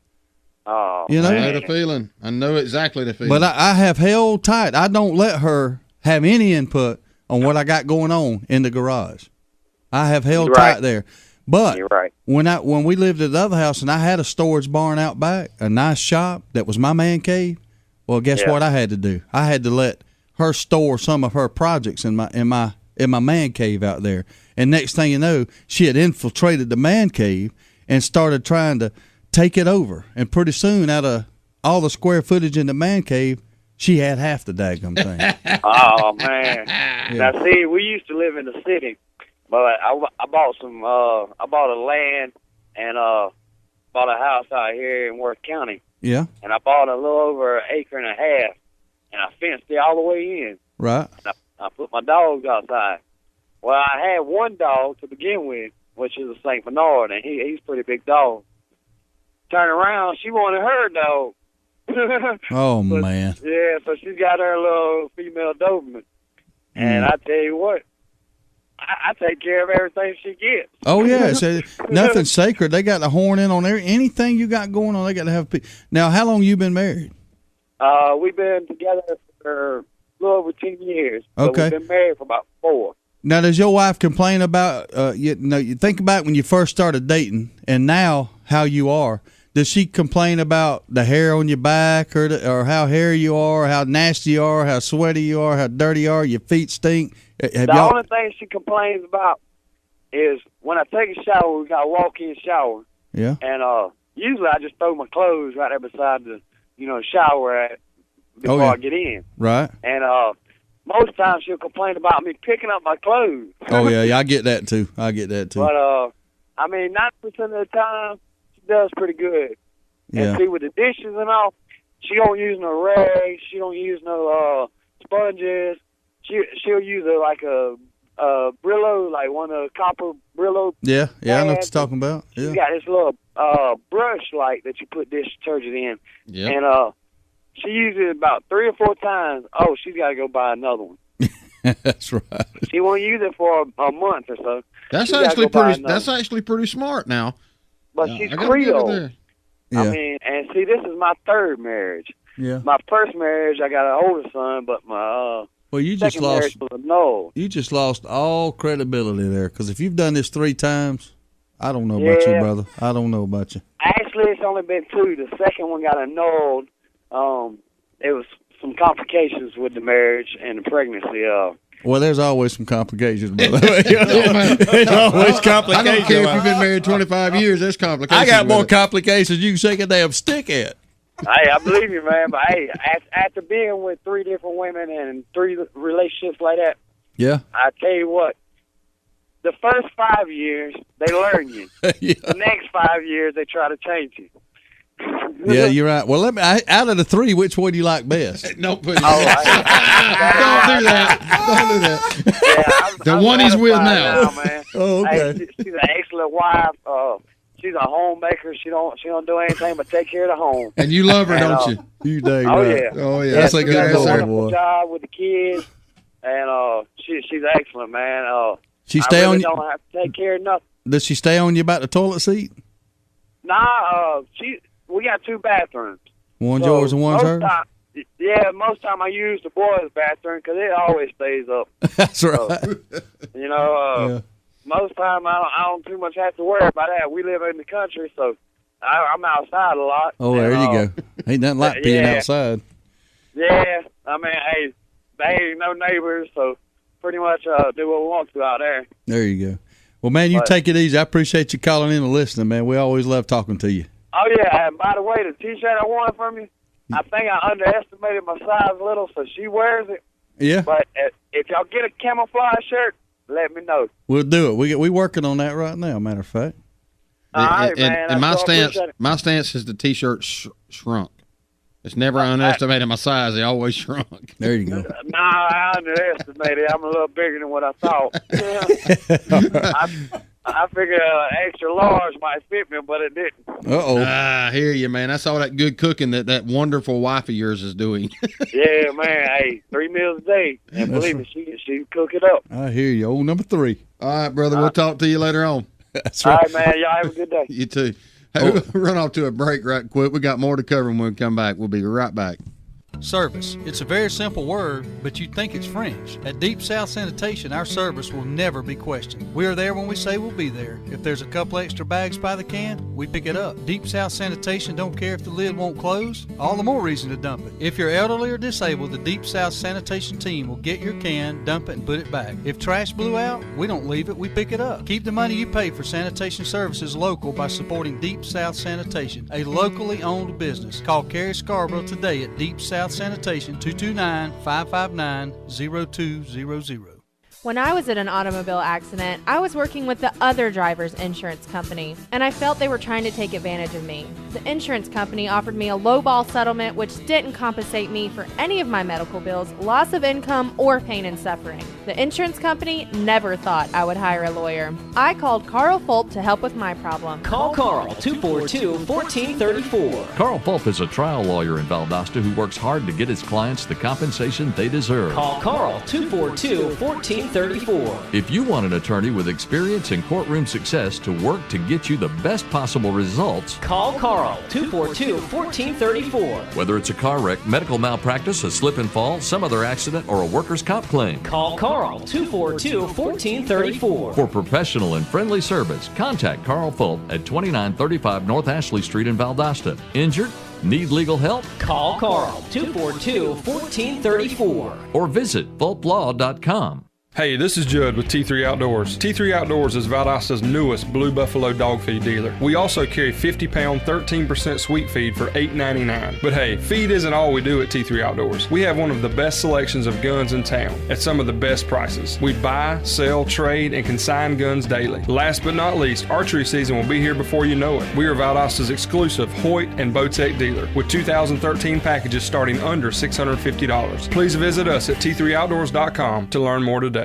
Oh, you know? I know the feeling. I know exactly the feeling. But I have held tight. I don't let her have any input on what I got going on in the garage. I have held tight there. But when we lived at the other house and I had a storage barn out back, a nice shop that was my man cave, well, guess what I had to do? I had to let her store some of her projects in my man cave out there. And next thing you know, she had infiltrated the man cave and started trying to take it over. And pretty soon, out of all the square footage in the man cave, she had half the daggum thing. Oh, man. Now, see, we used to live in the city, but I bought I bought a land and bought a house out here in Worth County. Yeah. And I bought a little over 1.5 acres, and I fenced it all the way in. Right. And I put my dogs outside. Well, I had one dog to begin with, which is a St. Bernard, and he's a pretty big dog. Turn around, she wanted her dog. Oh, man. Yeah, so she's got her little female Doberman. And I tell you what, I take care of everything she gets. Oh, yeah. So nothing's sacred. They got to horn in on anything you got going on. They got to have Now, how long you been married? We've been together for a little over 10 years. Okay. We've been married for about 4. Now, does your wife complain about, you think about when you first started dating and now how you are. Does she complain about the hair on your back or how hairy you are, how nasty you are, how sweaty you are, how dirty you are, your feet stink? The only thing she complains about is when I take a shower, we got a walk-in shower. Yeah. And usually I just throw my clothes right there beside the, shower before I get in. Right. And most times she'll complain about me picking up my clothes. Oh, yeah, I get that too. But, 90% of the time, she does pretty good. Yeah. And see, with the dishes and all, she don't use no rags. She don't use no sponges. She'll use a Brillo, like one of the copper Brillo. Yeah, I know what you're talking about. Yeah. She's got this little brush like that you put dish detergent in. Yeah. And she uses it about 3 or 4 times. Oh, she's got to go buy another one. That's right. She won't use it for a month or so. That's actually pretty smart now. But she's Creole. Yeah. I mean, and see, this is my 3rd marriage. Yeah. My first marriage, I got an older son, but my you second marriage was a no. You just lost all credibility there, because if you've done this 3 times, I don't know about you, brother. I don't know about you. Actually, it's only been 2. The second one got annulled. It was some complications with the marriage and the pregnancy. Well, there's always some complications, brother. There's always complications. I don't care if you've been married 25 years. There's complications. I got more complications you can shake a damn stick at. Hey, I believe you, man. But hey, after being with 3 different women and 3 relationships like that, yeah, I tell you what, the first 5 years they learn you. Yeah. The next 5 years they try to change you. Yeah, you're right. Well, out of the 3, which one do you like best? Don't do that. Don't do that. Yeah, the one he's with now. Man. Oh, okay. Hey, she's an excellent wife. She's a homemaker. She don't do anything but take care of the home. And you love her, don't you? You dang right. Yeah. Oh yeah. That's a good boy. boy. Job with the kids, and she's excellent, man. She stay on you. Don't have to take care of nothing. Does she stay on you about the toilet seat? Nah, we got 2 bathrooms. One's yours and one's hers? Yeah, Yeah, most time I use the boys' bathroom because it always stays up. That's right. So, most time I don't too much have to worry about that. We live in the country, so I'm outside a lot. Oh, there you go. Ain't nothing like being outside. Yeah, I mean, hey, they ain't no neighbors, so pretty much do what we want to out there. There you go. Well, man, you take it easy. I appreciate you calling in and listening, man. We always love talking to you. Oh, yeah, and by the way, the T-shirt I wanted from you, I think I underestimated my size a little, so she wears it. Yeah. But if y'all get a camouflage shirt, let me know. We'll do it. We working on that right now, matter of fact. All right, man. And my stance is the T-shirt shrunk. It's never underestimated my size. They always shrunk. There you go. Nah, I underestimated. I'm a little bigger than what I thought. I figured extra large might fit me, but it didn't. I hear you, man. I saw that good cooking that wonderful wife of yours is doing. Yeah, man. Hey, 3 meals a day. And believe me, she cook it up. I hear you. Old number 3. All right, brother. We'll talk to you later on. That's right. All right, man. Y'all have a good day. You too. Hey, we'll run off to a break right quick. We got more to cover when we come back. We'll be right back. Service. It's a very simple word, but you'd think it's French. At Deep South Sanitation, our service will never be questioned. We are there when we say we'll be there. If there's a couple extra bags by the can, we pick it up. Deep South Sanitation don't care if the lid won't close. All the more reason to dump it. If you're elderly or disabled, the Deep South Sanitation team will get your can, dump it, and put it back. If trash blew out, we don't leave it, we pick it up. Keep the money you pay for sanitation services local by supporting Deep South Sanitation, a locally owned business. Call Carrie Scarborough today at Deep South Sanitation, 229-559-0200. When I was at an automobile accident, I was working with the other driver's insurance company, and I felt they were trying to take advantage of me. The insurance company offered me a lowball settlement which didn't compensate me for any of my medical bills, loss of income, or pain and suffering. The insurance company never thought I would hire a lawyer. I called Carl Fulp to help with my problem. Call Carl, 242-1434. Carl Fulp is a trial lawyer in Valdosta who works hard to get his clients the compensation they deserve. Call Carl, 242-1434. If you want an attorney with experience and courtroom success to work to get you the best possible results, call Carl, 242-1434. Whether it's a car wreck, medical malpractice, a slip and fall, some other accident, or a workers' comp claim, call Carl, 242-1434. For professional and friendly service, contact Carl Fulp at 2935 North Ashley Street in Valdosta. Injured? Need legal help? Call Carl, 242-1434. Or visit fulplaw.com. Hey, this is Judd with T3 Outdoors. T3 Outdoors is Valdosta's newest Blue Buffalo dog feed dealer. We also carry 50-pound, 13% sweet feed for $8.99. But hey, feed isn't all we do at T3 Outdoors. We have one of the best selections of guns in town at some of the best prices. We buy, sell, trade, and consign guns daily. Last but not least, archery season will be here before you know it. We are Valdosta's exclusive Hoyt and Bowtech dealer with 2013 packages starting under $650. Please visit us at t3outdoors.com to learn more today.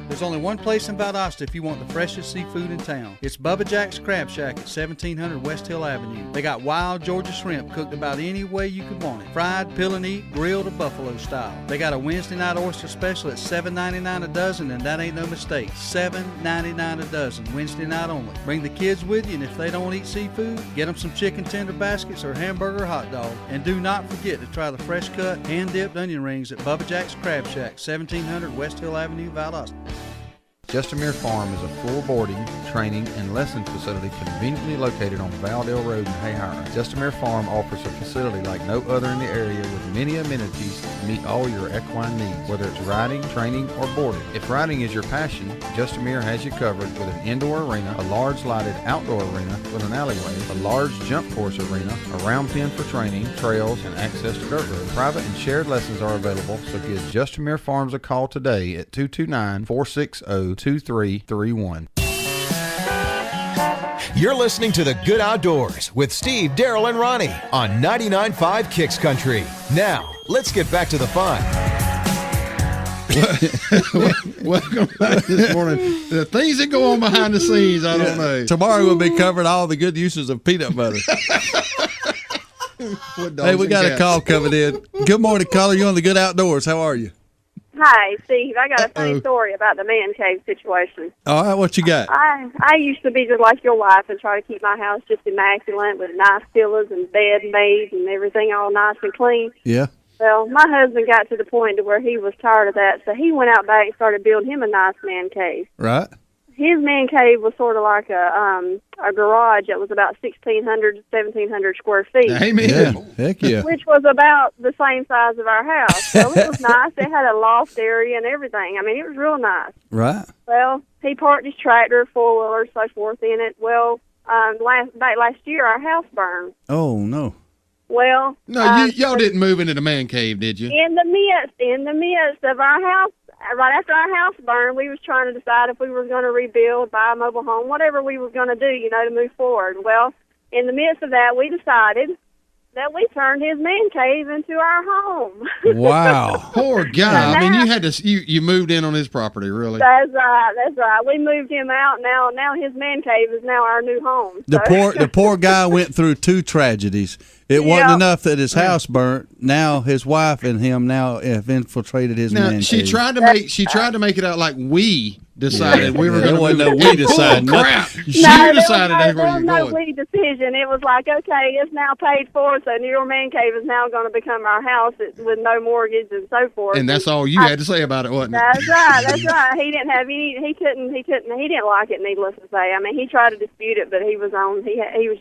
There's only one place in Valdosta if you want the freshest seafood in town. It's Bubba Jack's Crab Shack at 1700 West Hill Avenue. They got wild Georgia shrimp cooked about any way you could want it. Fried, peel and eat, grilled, or buffalo style. They got a Wednesday night oyster special at $7.99 a dozen, and that ain't no mistake. $7.99 a dozen, Wednesday night only. Bring the kids with you, and if they don't eat seafood, get them some chicken tender baskets or hamburger hot dog. And do not forget to try the fresh cut, hand-dipped onion rings at Bubba Jack's Crab Shack, 1700 West Hill Avenue, Valdosta. Justamere Farm is a full boarding, training, and lesson facility conveniently located on Valdale Road in Hayhire. Justamere Farm offers a facility like no other in the area with many amenities to meet all your equine needs, whether it's riding, training, or boarding. If riding is your passion, Justamere has you covered with an indoor arena, a large lighted outdoor arena with an alleyway, a large jump course arena, a round pen for training, trails, and access to dirt roads. Private and shared lessons are available, so give Justamere Farms a call today at 229-460-2331. You're listening to The Good Outdoors with Steve, Darrell, and Ronnie on 99.5 Kicks Country. Now, let's get back to the fun. Welcome back this morning. The things that go on behind the scenes, I don't know. Tomorrow we'll be covering all the good uses of peanut butter. Hey, we got a call coming in. Good morning, caller. You on The Good Outdoors. How are you? Hi, Steve. I got a funny story about the man cave situation. All right, what you got? I used to be just like your wife and try to keep my house just immaculate with nice pillows and bed made and everything all nice and clean. Yeah. Well, my husband got to the point to where he was tired of that, so he went out back and started building him a nice man cave. Right. His man cave was sort of like a garage that was about 1,600 to 1,700 square feet. Amen. Yeah. Heck yeah. Which was about the same size of our house. So it was nice. It had a loft area and everything. I mean, it was real nice. Right. Well, he parked his tractor, four-wheeler, so forth in it. Well, last year, our house burned. Oh, no. Well, No, y'all didn't move into the man cave, did you? in the midst of our house, right after our house burned, we was trying to decide if we were going to rebuild, buy a mobile home, whatever we were going to do, to move forward. Well, in the midst of that, we decided that we turned his man cave into our home. Wow. Poor guy. I mean, you had to. You moved in on his property, really. That's right. We moved him out. Now his man cave is now our new home. The poor guy went through two tragedies. It wasn't enough that his house burnt. Now his wife and him have infiltrated his man cave. She tried to make it out like we decided we were going to move. No, we decided. Crap. She No, decided that's where there you're was no going. we decision. It was like, okay, it's now paid for, so your man cave is now going to become our house with no mortgage and so forth. And that's all you had to say about it, wasn't it? That's right. That's right. He didn't have any. He didn't like it. Needless to say, I mean, he tried to dispute it, but he was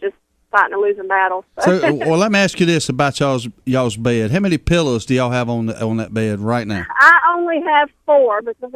just fighting a losing battle. So, well, let me ask you this about y'all's bed. How many pillows do y'all have on that bed right now? I only have 4 because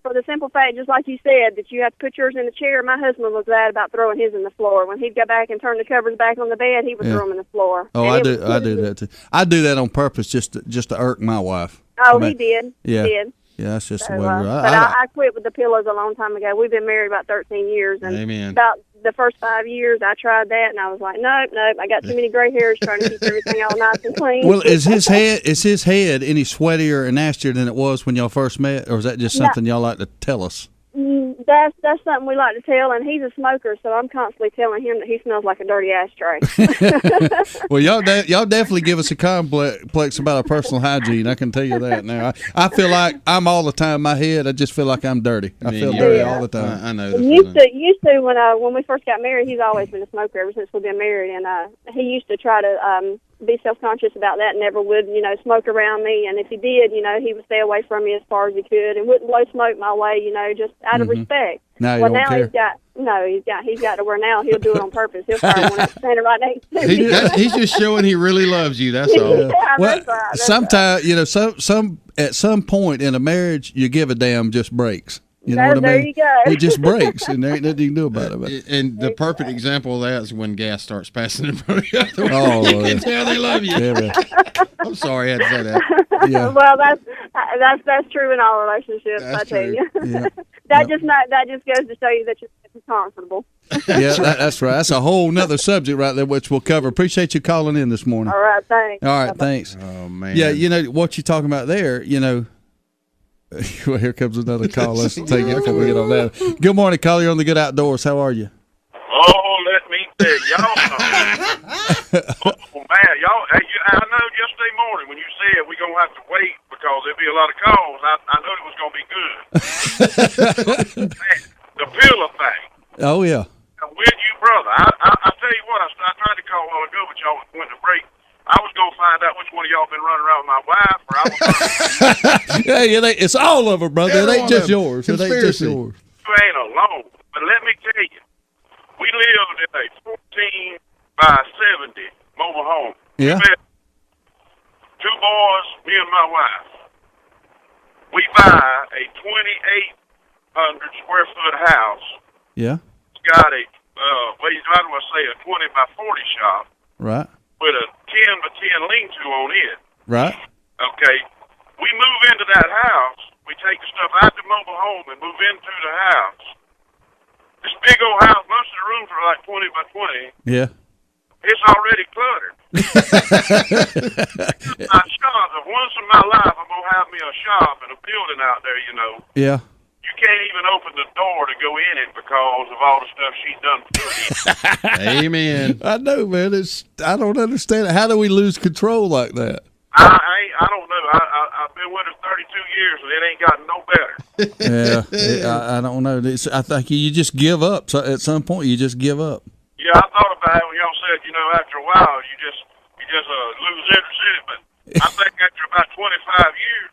for the simple fact, just like you said, that you have to put yours in the chair. My husband was bad about throwing his in the floor. When he'd go back and turn the covers back on the bed, he would throw them in the floor. Oh, I do that too. I do that on purpose just to irk my wife. Oh, he did. Yeah. He did. Yeah, that's just So, the way we're. But I quit with the pillows a long time ago. We've been married about 13 years, and Amen. about the first 5 years, I tried that, and I was like, nope, I got too many gray hairs trying to keep everything all nice and clean. Well, is his head any sweatier or nastier than it was when y'all first met, or is that just something y'all like to tell us? That's something we like to tell, and he's a smoker, so I'm constantly telling him that he smells like a dirty ashtray. Well, y'all definitely give us a complex about our personal hygiene. I can tell you that now. I feel like I'm all the time in my head. I just feel like I'm dirty. I feel dirty all the time. I know. Used to when we first got married, he's always been a smoker ever since we've been married, and he used to try to be self-conscious about that and never would, smoke around me. And if he did, he would stay away from me as far as he could and wouldn't blow smoke my way, just out of respect. Now well, you don't care. He's got to where now he'll do it on purpose. He'll fire one up standing right next to me. He's just showing he really loves you. That's all. Yeah, well, that's right. sometimes at some point in a marriage, you give a damn just breaks. You know what I mean? There you go. It just breaks, and there ain't nothing you can do about it. And the perfect example of that is when gas starts passing in front of the other one. Oh, you can tell they love you. Yeah, I'm sorry I had to say that. Yeah. Well, that's true in all relationships. I tell you. Yeah. That just goes to show you that you're comfortable. Yeah, that's right. That's a whole nother subject right there, which we'll cover. Appreciate you calling in this morning. All right, thanks. All right, thanks. Oh man. Yeah, what you're talking about there, Well, here comes another call. Let's take it before we get on that. Good morning, caller. You're on the Good Outdoors. How are you? Oh, let me tell y'all something. Oh, man, y'all. I know yesterday morning when you said we're going to have to wait because there'll be a lot of calls, I knew it was going to be good. Man, the pillow thing. Oh, yeah. With you, brother. I tell you what, I tried to call a while ago, but y'all went to break. I was going to find out which one of y'all been running around with my wife, or I was It's all of them, brother. It ain't just yours. It ain't just Conspiracy. yours. You ain't alone. But let me tell you, we lived in a 14 by 70 mobile home. Yeah. We met 2 boys, me and my wife. We buy a 2,800 square foot house. Yeah. It's got a, how do I say, a 20 by 40 shop Right. with a 10 by 10 lean-to on it. Right. Okay. We move into that house. We take the stuff out the mobile home and move into the house. This big old house, most of the rooms are like 20 by 20. Yeah. It's already cluttered. My shop, once in my life, I'm going to have me a shop and a building out there, Yeah. You can't even open the door to go in it because of all the stuff she's done to it. Amen. I know, man. I don't understand it. How do we lose control like that? I don't know. I've been with her 32 years and it ain't gotten no better. Yeah, I don't know. I think you just give up. So at some point, you just give up. Yeah, I thought about it when y'all said, after a while, you just lose interest in it. But I think years,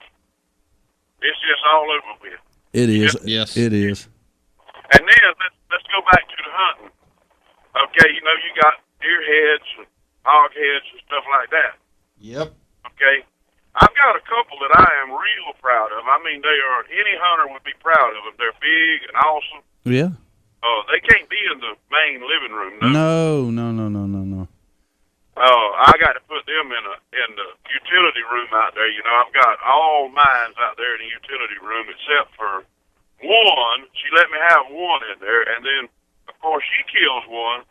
it's just all over with. It is. Yes. It is. And then let's go back to the hunting. Okay, you know, you got deer heads and hog heads and stuff like that. Yep. Okay. I've got a couple that I am real proud of. I mean, they are, any hunter would be proud of them. They're big and awesome. Yeah. They can't be in the main living room. No. I got to put them in the utility room out there. You know, I've got all mines out there in the utility room except for one. She let me have one in there, and then, of course, she kills one.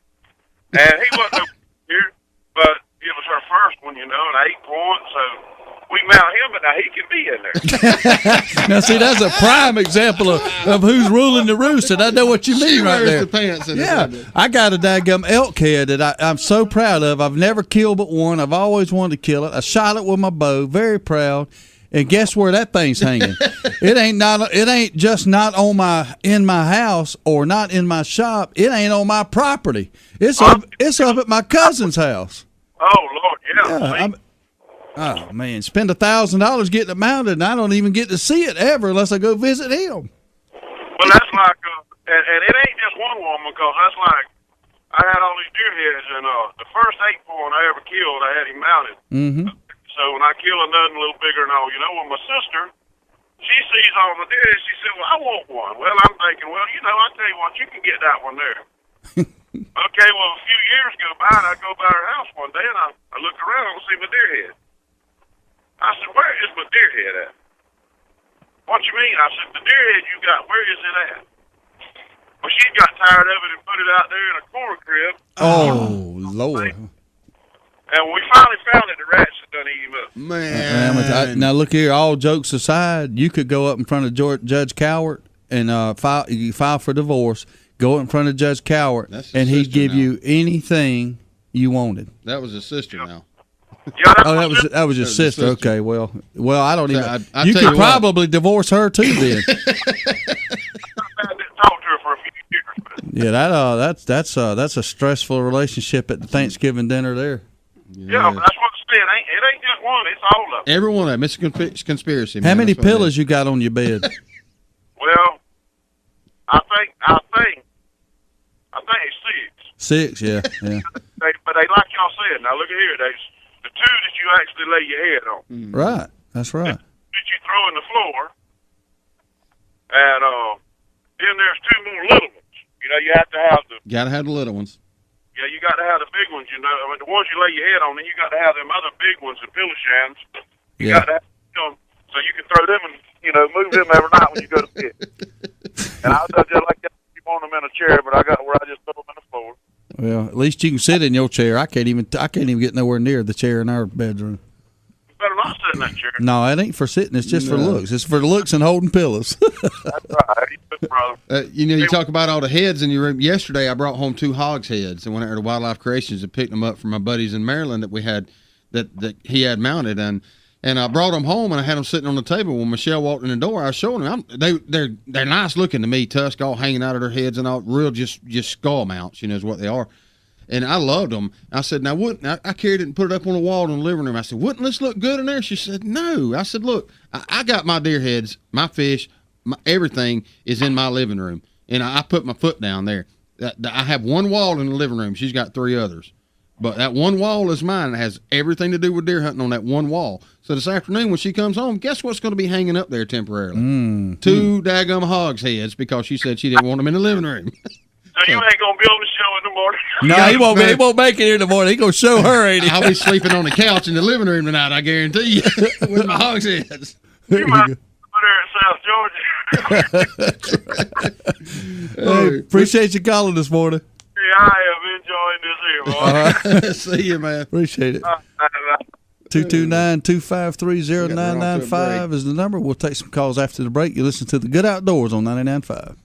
And he wasn't over here, but it was her first one, you know, and 8 points, so we mount him, but now he can be in there. Now, see, that's a prime example of who's ruling the roost, and I know what you mean right there. The pants in I got a daggum elk head that I'm so proud of. I've never killed but one. I've always wanted to kill it. I shot it with my bow, very proud. And guess where that thing's hanging? It ain't just not in my house or not in my shop. It ain't on my property. It's up at my cousin's house. Oh Lord, yeah. Oh man, spend $1,000 getting it mounted, and I don't even get to see it ever unless I go visit him. Well, that's like, and it ain't just one woman, because that's like, I had all these deer heads, and the first 8 point I ever killed, I had him mounted. Mm-hmm. So when I kill another a little bigger and all, you know, when my sister, she sees all the deer, she said, well, I want one. Well, I'm thinking, well, you know, I'll tell you what, you can get that one there. Okay, well, a few years go by, and I go by her house one day, and I look around and see my deer head. I said, where is my deer head at? What you mean? I said, the deer head you got, where is it at? Well, she got tired of it and put it out there in a corn crib. Oh, Lord. And when we finally found it, the rats had done eat him up. Man. Now, look here, all jokes aside, you could go up in front of Judge Cowart and file for divorce, go up in front of Judge Cowart, and he'd give you anything you wanted. That was his sister now. That was your sister. Okay, well, I don't even. You could probably divorce her too, then. I didn't talk to her for a few years. Yeah, that's a stressful relationship at the Thanksgiving dinner there. Yeah, but that's what I said. It ain't just one; it's all of them. Every one of them. It's a conspiracy. How many pillows you got on your bed? Well, I think it's 6. 6, yeah. But they, like y'all said. Now look at here. There's the 2 that you actually lay your head on. Right. That's right. That you throw in the floor, and then there's 2 more little ones. You know, you have to have the. Gotta have the little ones. Yeah, you got to have the big ones, you know. I mean, the ones you lay your head on, then you got to have them other big ones, the pillow shams. You got to have them so you can throw them and, you know, move them every night when you go to bed. And I'll just like that, you want them in a chair, but I got where I just throw them in the floor. Well, at least you can sit in your chair. I can't even get nowhere near the chair in our bedroom. You better not sit in that chair. No, it ain't for sitting. It's just for looks. It's for looks and holding pillows. That's right. Brother. You know, you talk about all the heads in your room. Yesterday, I brought home 2 hogs heads and went out to Wildlife Creations and picked them up from my buddies in Maryland that we had that he had mounted, and I brought them home and I had them sitting on the table. When Michelle walked in the door, I was showing them. They're nice looking to me, tusk all hanging out of their heads and all, real just skull mounts, you know, is what they are. And I loved them. I said, now, I carried it and put it up on the wall in the living room. I said, wouldn't this look good in there? She said, no. I said, look, I got my deer heads, my fish, everything is in my living room. And I put my foot down there. I have 1 wall in the living room. She's got 3 others. But that 1 wall is mine. It has everything to do with deer hunting on that 1 wall. So this afternoon when she comes home, guess what's going to be hanging up there temporarily? 2 daggum hogs heads because she said she didn't want them in the living room. So you ain't going to be on the show in the morning? No, he won't. He won't make it here in the morning. He's going to show her, ain't he? I'll be sleeping on the couch in the living room tonight, I guarantee you, with my hogs heads. You might be there in South Georgia. Hey, appreciate you calling this morning. Yeah, I am enjoying this here, boy. All right. See you, man. Appreciate it. 229-253-0995 is the number. We'll take some calls after the break. You listen to the Good Outdoors on 99.5.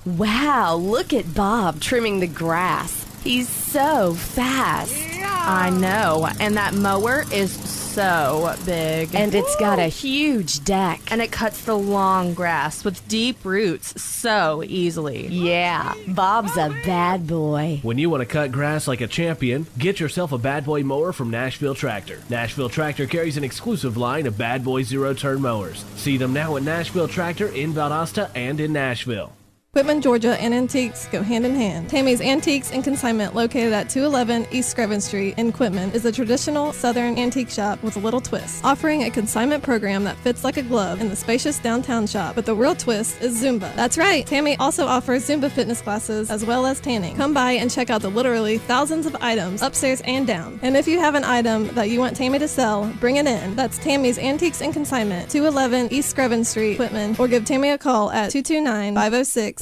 Wow, look at Bob trimming the grass. He's so fast. I know, and that mower is so so big. And it's got a huge deck. And it cuts the long grass with deep roots so easily. Yeah, Bob's a bad boy. When you want to cut grass like a champion, get yourself a Bad Boy mower from Nashville Tractor. Nashville Tractor carries an exclusive line of Bad Boy zero-turn mowers. See them now at Nashville Tractor in Valdosta and in Nashville. Quitman, Georgia, and antiques go hand in hand. Tammy's Antiques and Consignment, located at 211 East Screven Street in Quitman, is a traditional Southern antique shop with a little twist, offering a consignment program that fits like a glove in the spacious downtown shop. But the real twist is Zumba. That's right, Tammy also offers Zumba fitness classes as well as tanning. Come by and check out the literally thousands of items upstairs and down. And if you have an item that you want Tammy to sell, bring it in. That's Tammy's Antiques and Consignment, 211 East Screven Street, Quitman, or give Tammy a call at 229-506-9146.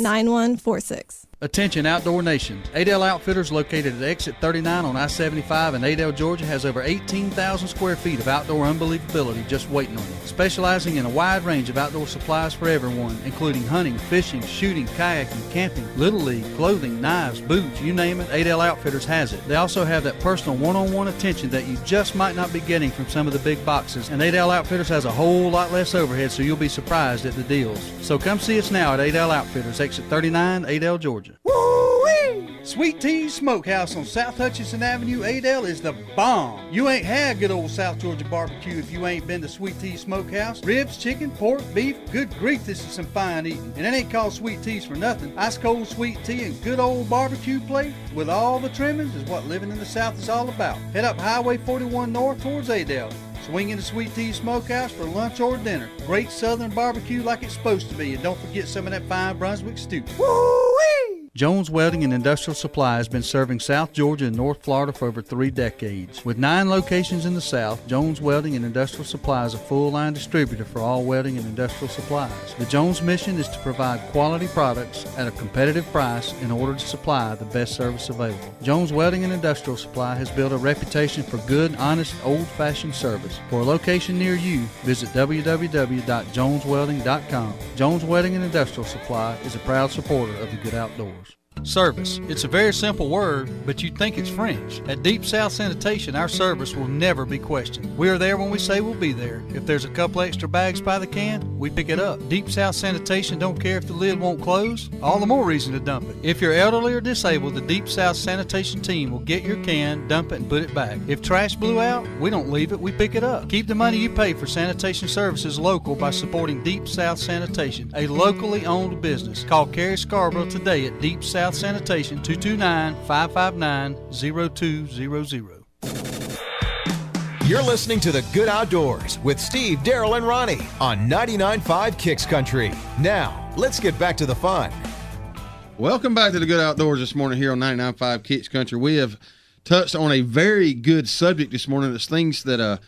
Attention Outdoor Nation. Adel Outfitters, located at exit 39 on I-75 in Adel, Georgia, has over 18,000 square feet of outdoor unbelievability just waiting on you. Specializing in a wide range of outdoor supplies for everyone, including hunting, fishing, shooting, kayaking, camping, Little League, clothing, knives, boots, you name it, Adel Outfitters has it. They also have that personal one-on-one attention that you just might not be getting from some of the big boxes, and Adel Outfitters has a whole lot less overhead, so you'll be surprised at the deals. So come see us now at Adel Outfitters, exit 39, Adel, Georgia. Woo-wee! Sweet Tea's Smokehouse on South Hutchinson Avenue, Adel, is the bomb. You ain't had good old South Georgia barbecue if you ain't been to Sweet Tea's Smokehouse. Ribs, chicken, pork, beef, good grief, this is some fine eating. And it ain't called Sweet Tea's for nothing. Ice cold sweet tea and good old barbecue plate with all the trimmings is what living in the South is all about. Head up Highway 41 north towards Adel. Swing into Sweet Tea's Smokehouse for lunch or dinner. Great Southern barbecue like it's supposed to be. And don't forget some of that fine Brunswick stew. Woo-wee! Jones Welding and Industrial Supply has been serving South Georgia and North Florida for over 3 decades. With 9 locations in the South, Jones Welding and Industrial Supply is a full-line distributor for all welding and industrial supplies. The Jones mission is to provide quality products at a competitive price in order to supply the best service available. Jones Welding and Industrial Supply has built a reputation for good, honest, old-fashioned service. For a location near you, visit www.joneswelding.com. Jones Welding and Industrial Supply is a proud supporter of the Good Outdoors. Service. It's a very simple word, but you'd think it's French. At Deep South Sanitation, our service will never be questioned. We are there when we say we'll be there. If there's a couple extra bags by the can, we pick it up. Deep South Sanitation don't care if the lid won't close. All the more reason to dump it. If you're elderly or disabled, the Deep South Sanitation team will get your can, dump it, and put it back. If trash blew out, we don't leave it, we pick it up. Keep the money you pay for sanitation services local by supporting Deep South Sanitation, a locally owned business. Call Carrie Scarborough today at Deep South Sanitation, 229-559-0200. You're listening to The Good Outdoors with Steve, Darrell, and Ronnie on 99.5 Kicks Country. Now, let's get back to the fun. Welcome back to The Good Outdoors this morning here on 99.5 Kicks Country. We have touched on a very good subject this morning. It's things that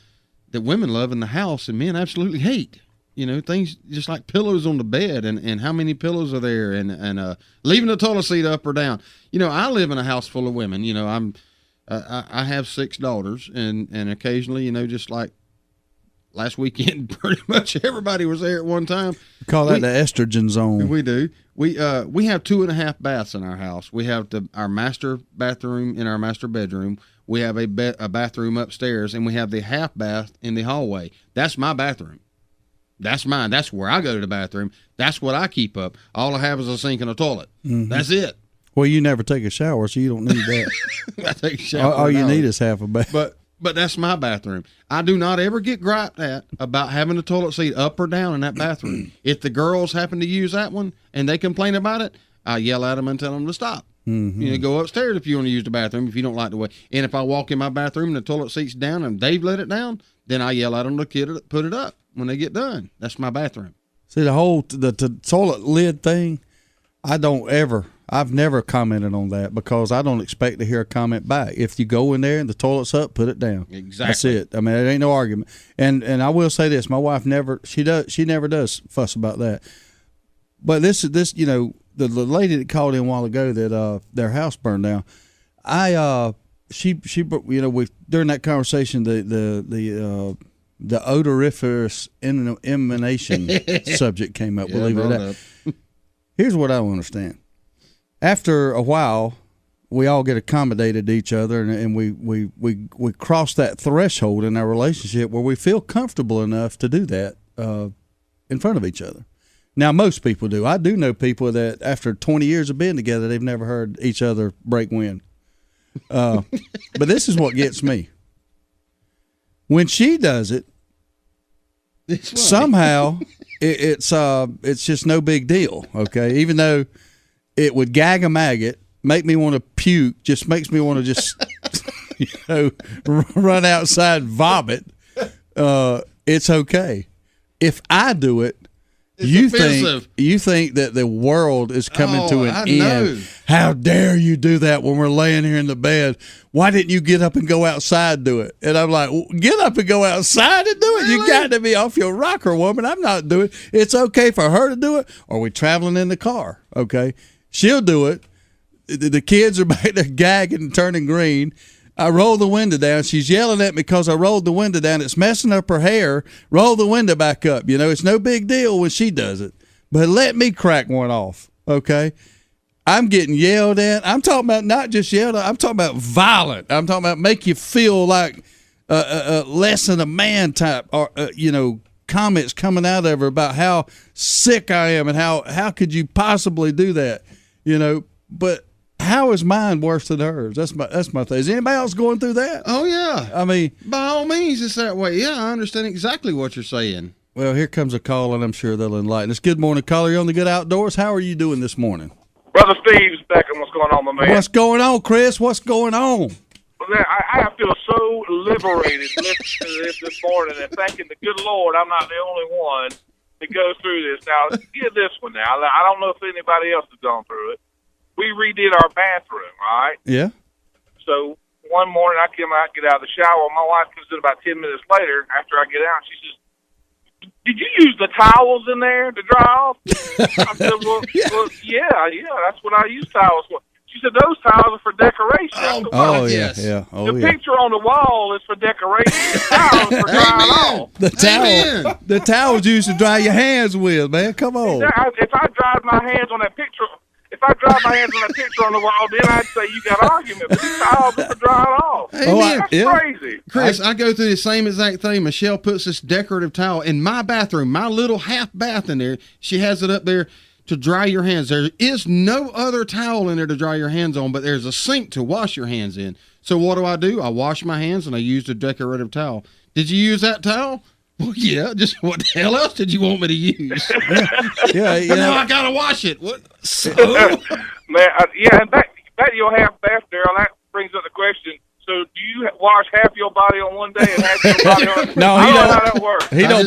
women love in the house and men absolutely hate. You know, things just like pillows on the bed and how many pillows are there and leaving the toilet seat up or down. You know, I live in a house full of women. You know, I have 6 daughters and occasionally, you know, just like last weekend, pretty much everybody was there at one time. We call that the estrogen zone. We do. We have 2.5 baths in our house. We have our master bathroom in our master bedroom. We have a bathroom upstairs, and we have the half bath in the hallway. That's my bathroom. That's mine. That's where I go to the bathroom. That's what I keep up. All I have is a sink and a toilet. Mm-hmm. That's it. Well, you never take a shower, so you don't need that. I take a shower. All you need is half a bath. But that's my bathroom. I do not ever get griped at about having the toilet seat up or down in that bathroom. If the girls happen to use that one and they complain about it, I yell at them and tell them to stop. Mm-hmm. You know, go upstairs if you want to use the bathroom if you don't like the way. And if I walk in my bathroom and the toilet seat's down and they've let it down, then I yell at them to put it up when they get done. That's my bathroom. See, the toilet lid thing, I've never commented on that because I don't expect to hear a comment back. If you go in there and the toilet's up, put it down. Exactly. That's it. I mean, it ain't no argument. And I will say this, my wife never does fuss about that. But this, you know, the lady that called in a while ago that their house burned down, she you know, during that conversation the odoriferous emanation subject came up. Believe it or not. Here's what I don't understand. After a while, we all get accommodated to each other, and we cross that threshold in our relationship where we feel comfortable enough to do that in front of each other. Now, most people do. I do know people that after 20 years of being together, they've never heard each other break wind. But this is what gets me. When she does it, somehow it's just no big deal, okay? Even though it would gag a maggot, make me want to puke, just makes me want to just run outside and vomit. It's okay. If I do it, you think that the world is coming to an end. How dare you do that when we're laying here in the bed? Why didn't you get up and go outside and do it? And I'm like, get up and go outside and do it. Really? You got to be off your rocker, woman. I'm not doing it. It's okay for her to do it. Or we traveling in the car, okay? She'll do it. The kids are back there gagging and turning green. I roll the window down. She's yelling at me because I rolled the window down. It's messing up her hair. Roll the window back up. It's no big deal when she does it. But let me crack one off, okay? I'm getting yelled at. I'm talking about not just yelled at. I'm talking about violent. I'm talking about make you feel like less than a man type, or comments coming out of her about how sick I am and how could you possibly do that, But how is mine worse than hers? That's my thing. Is anybody else going through that? Oh, yeah. I mean, by all means, it's that way. Yeah, I understand exactly what you're saying. Well, here comes a call, and I'm sure they'll enlighten us. Good morning, caller. You're on the Good Outdoors. How are you doing this morning? Brother Steve's back, and what's going on, my man? What's going on, Chris? What's going on? Well, I feel so liberated listening to this morning and thanking the good Lord I'm not the only one that goes through this. Now, get this one now. I don't know if anybody else has gone through it. We redid our bathroom, right? Yeah. So one morning I come out, get out of the shower. My wife comes in about 10 minutes later after I get out. She says, "Did you use the towels in there to dry off?" I said, well, yeah, that's what I use towels for. She said, "Those towels are for decoration." I said, yeah. The picture on the wall is for decoration. The towels are for drying off. The towels you used to dry your hands with, man. Come on. If I dried my hands on that picture on the wall, then I'd say you got an argument. But these towels are for drying off. That's crazy. Chris, I go through the same exact thing. Michelle puts this decorative towel in my bathroom, my little half bath in there. She has it up there to dry your hands. There is no other towel in there to dry your hands on, but there's a sink to wash your hands in. So what do? I wash my hands and I use the decorative towel. Did you use that towel? Well, yeah. Just what the hell else did you want me to use? Yeah. But now I gotta wash it. What? So? Man, and back your half bath, Darrell. That brings up the question. So, do you wash half your body on one day and half your body on? No, I don't know how that works. He don't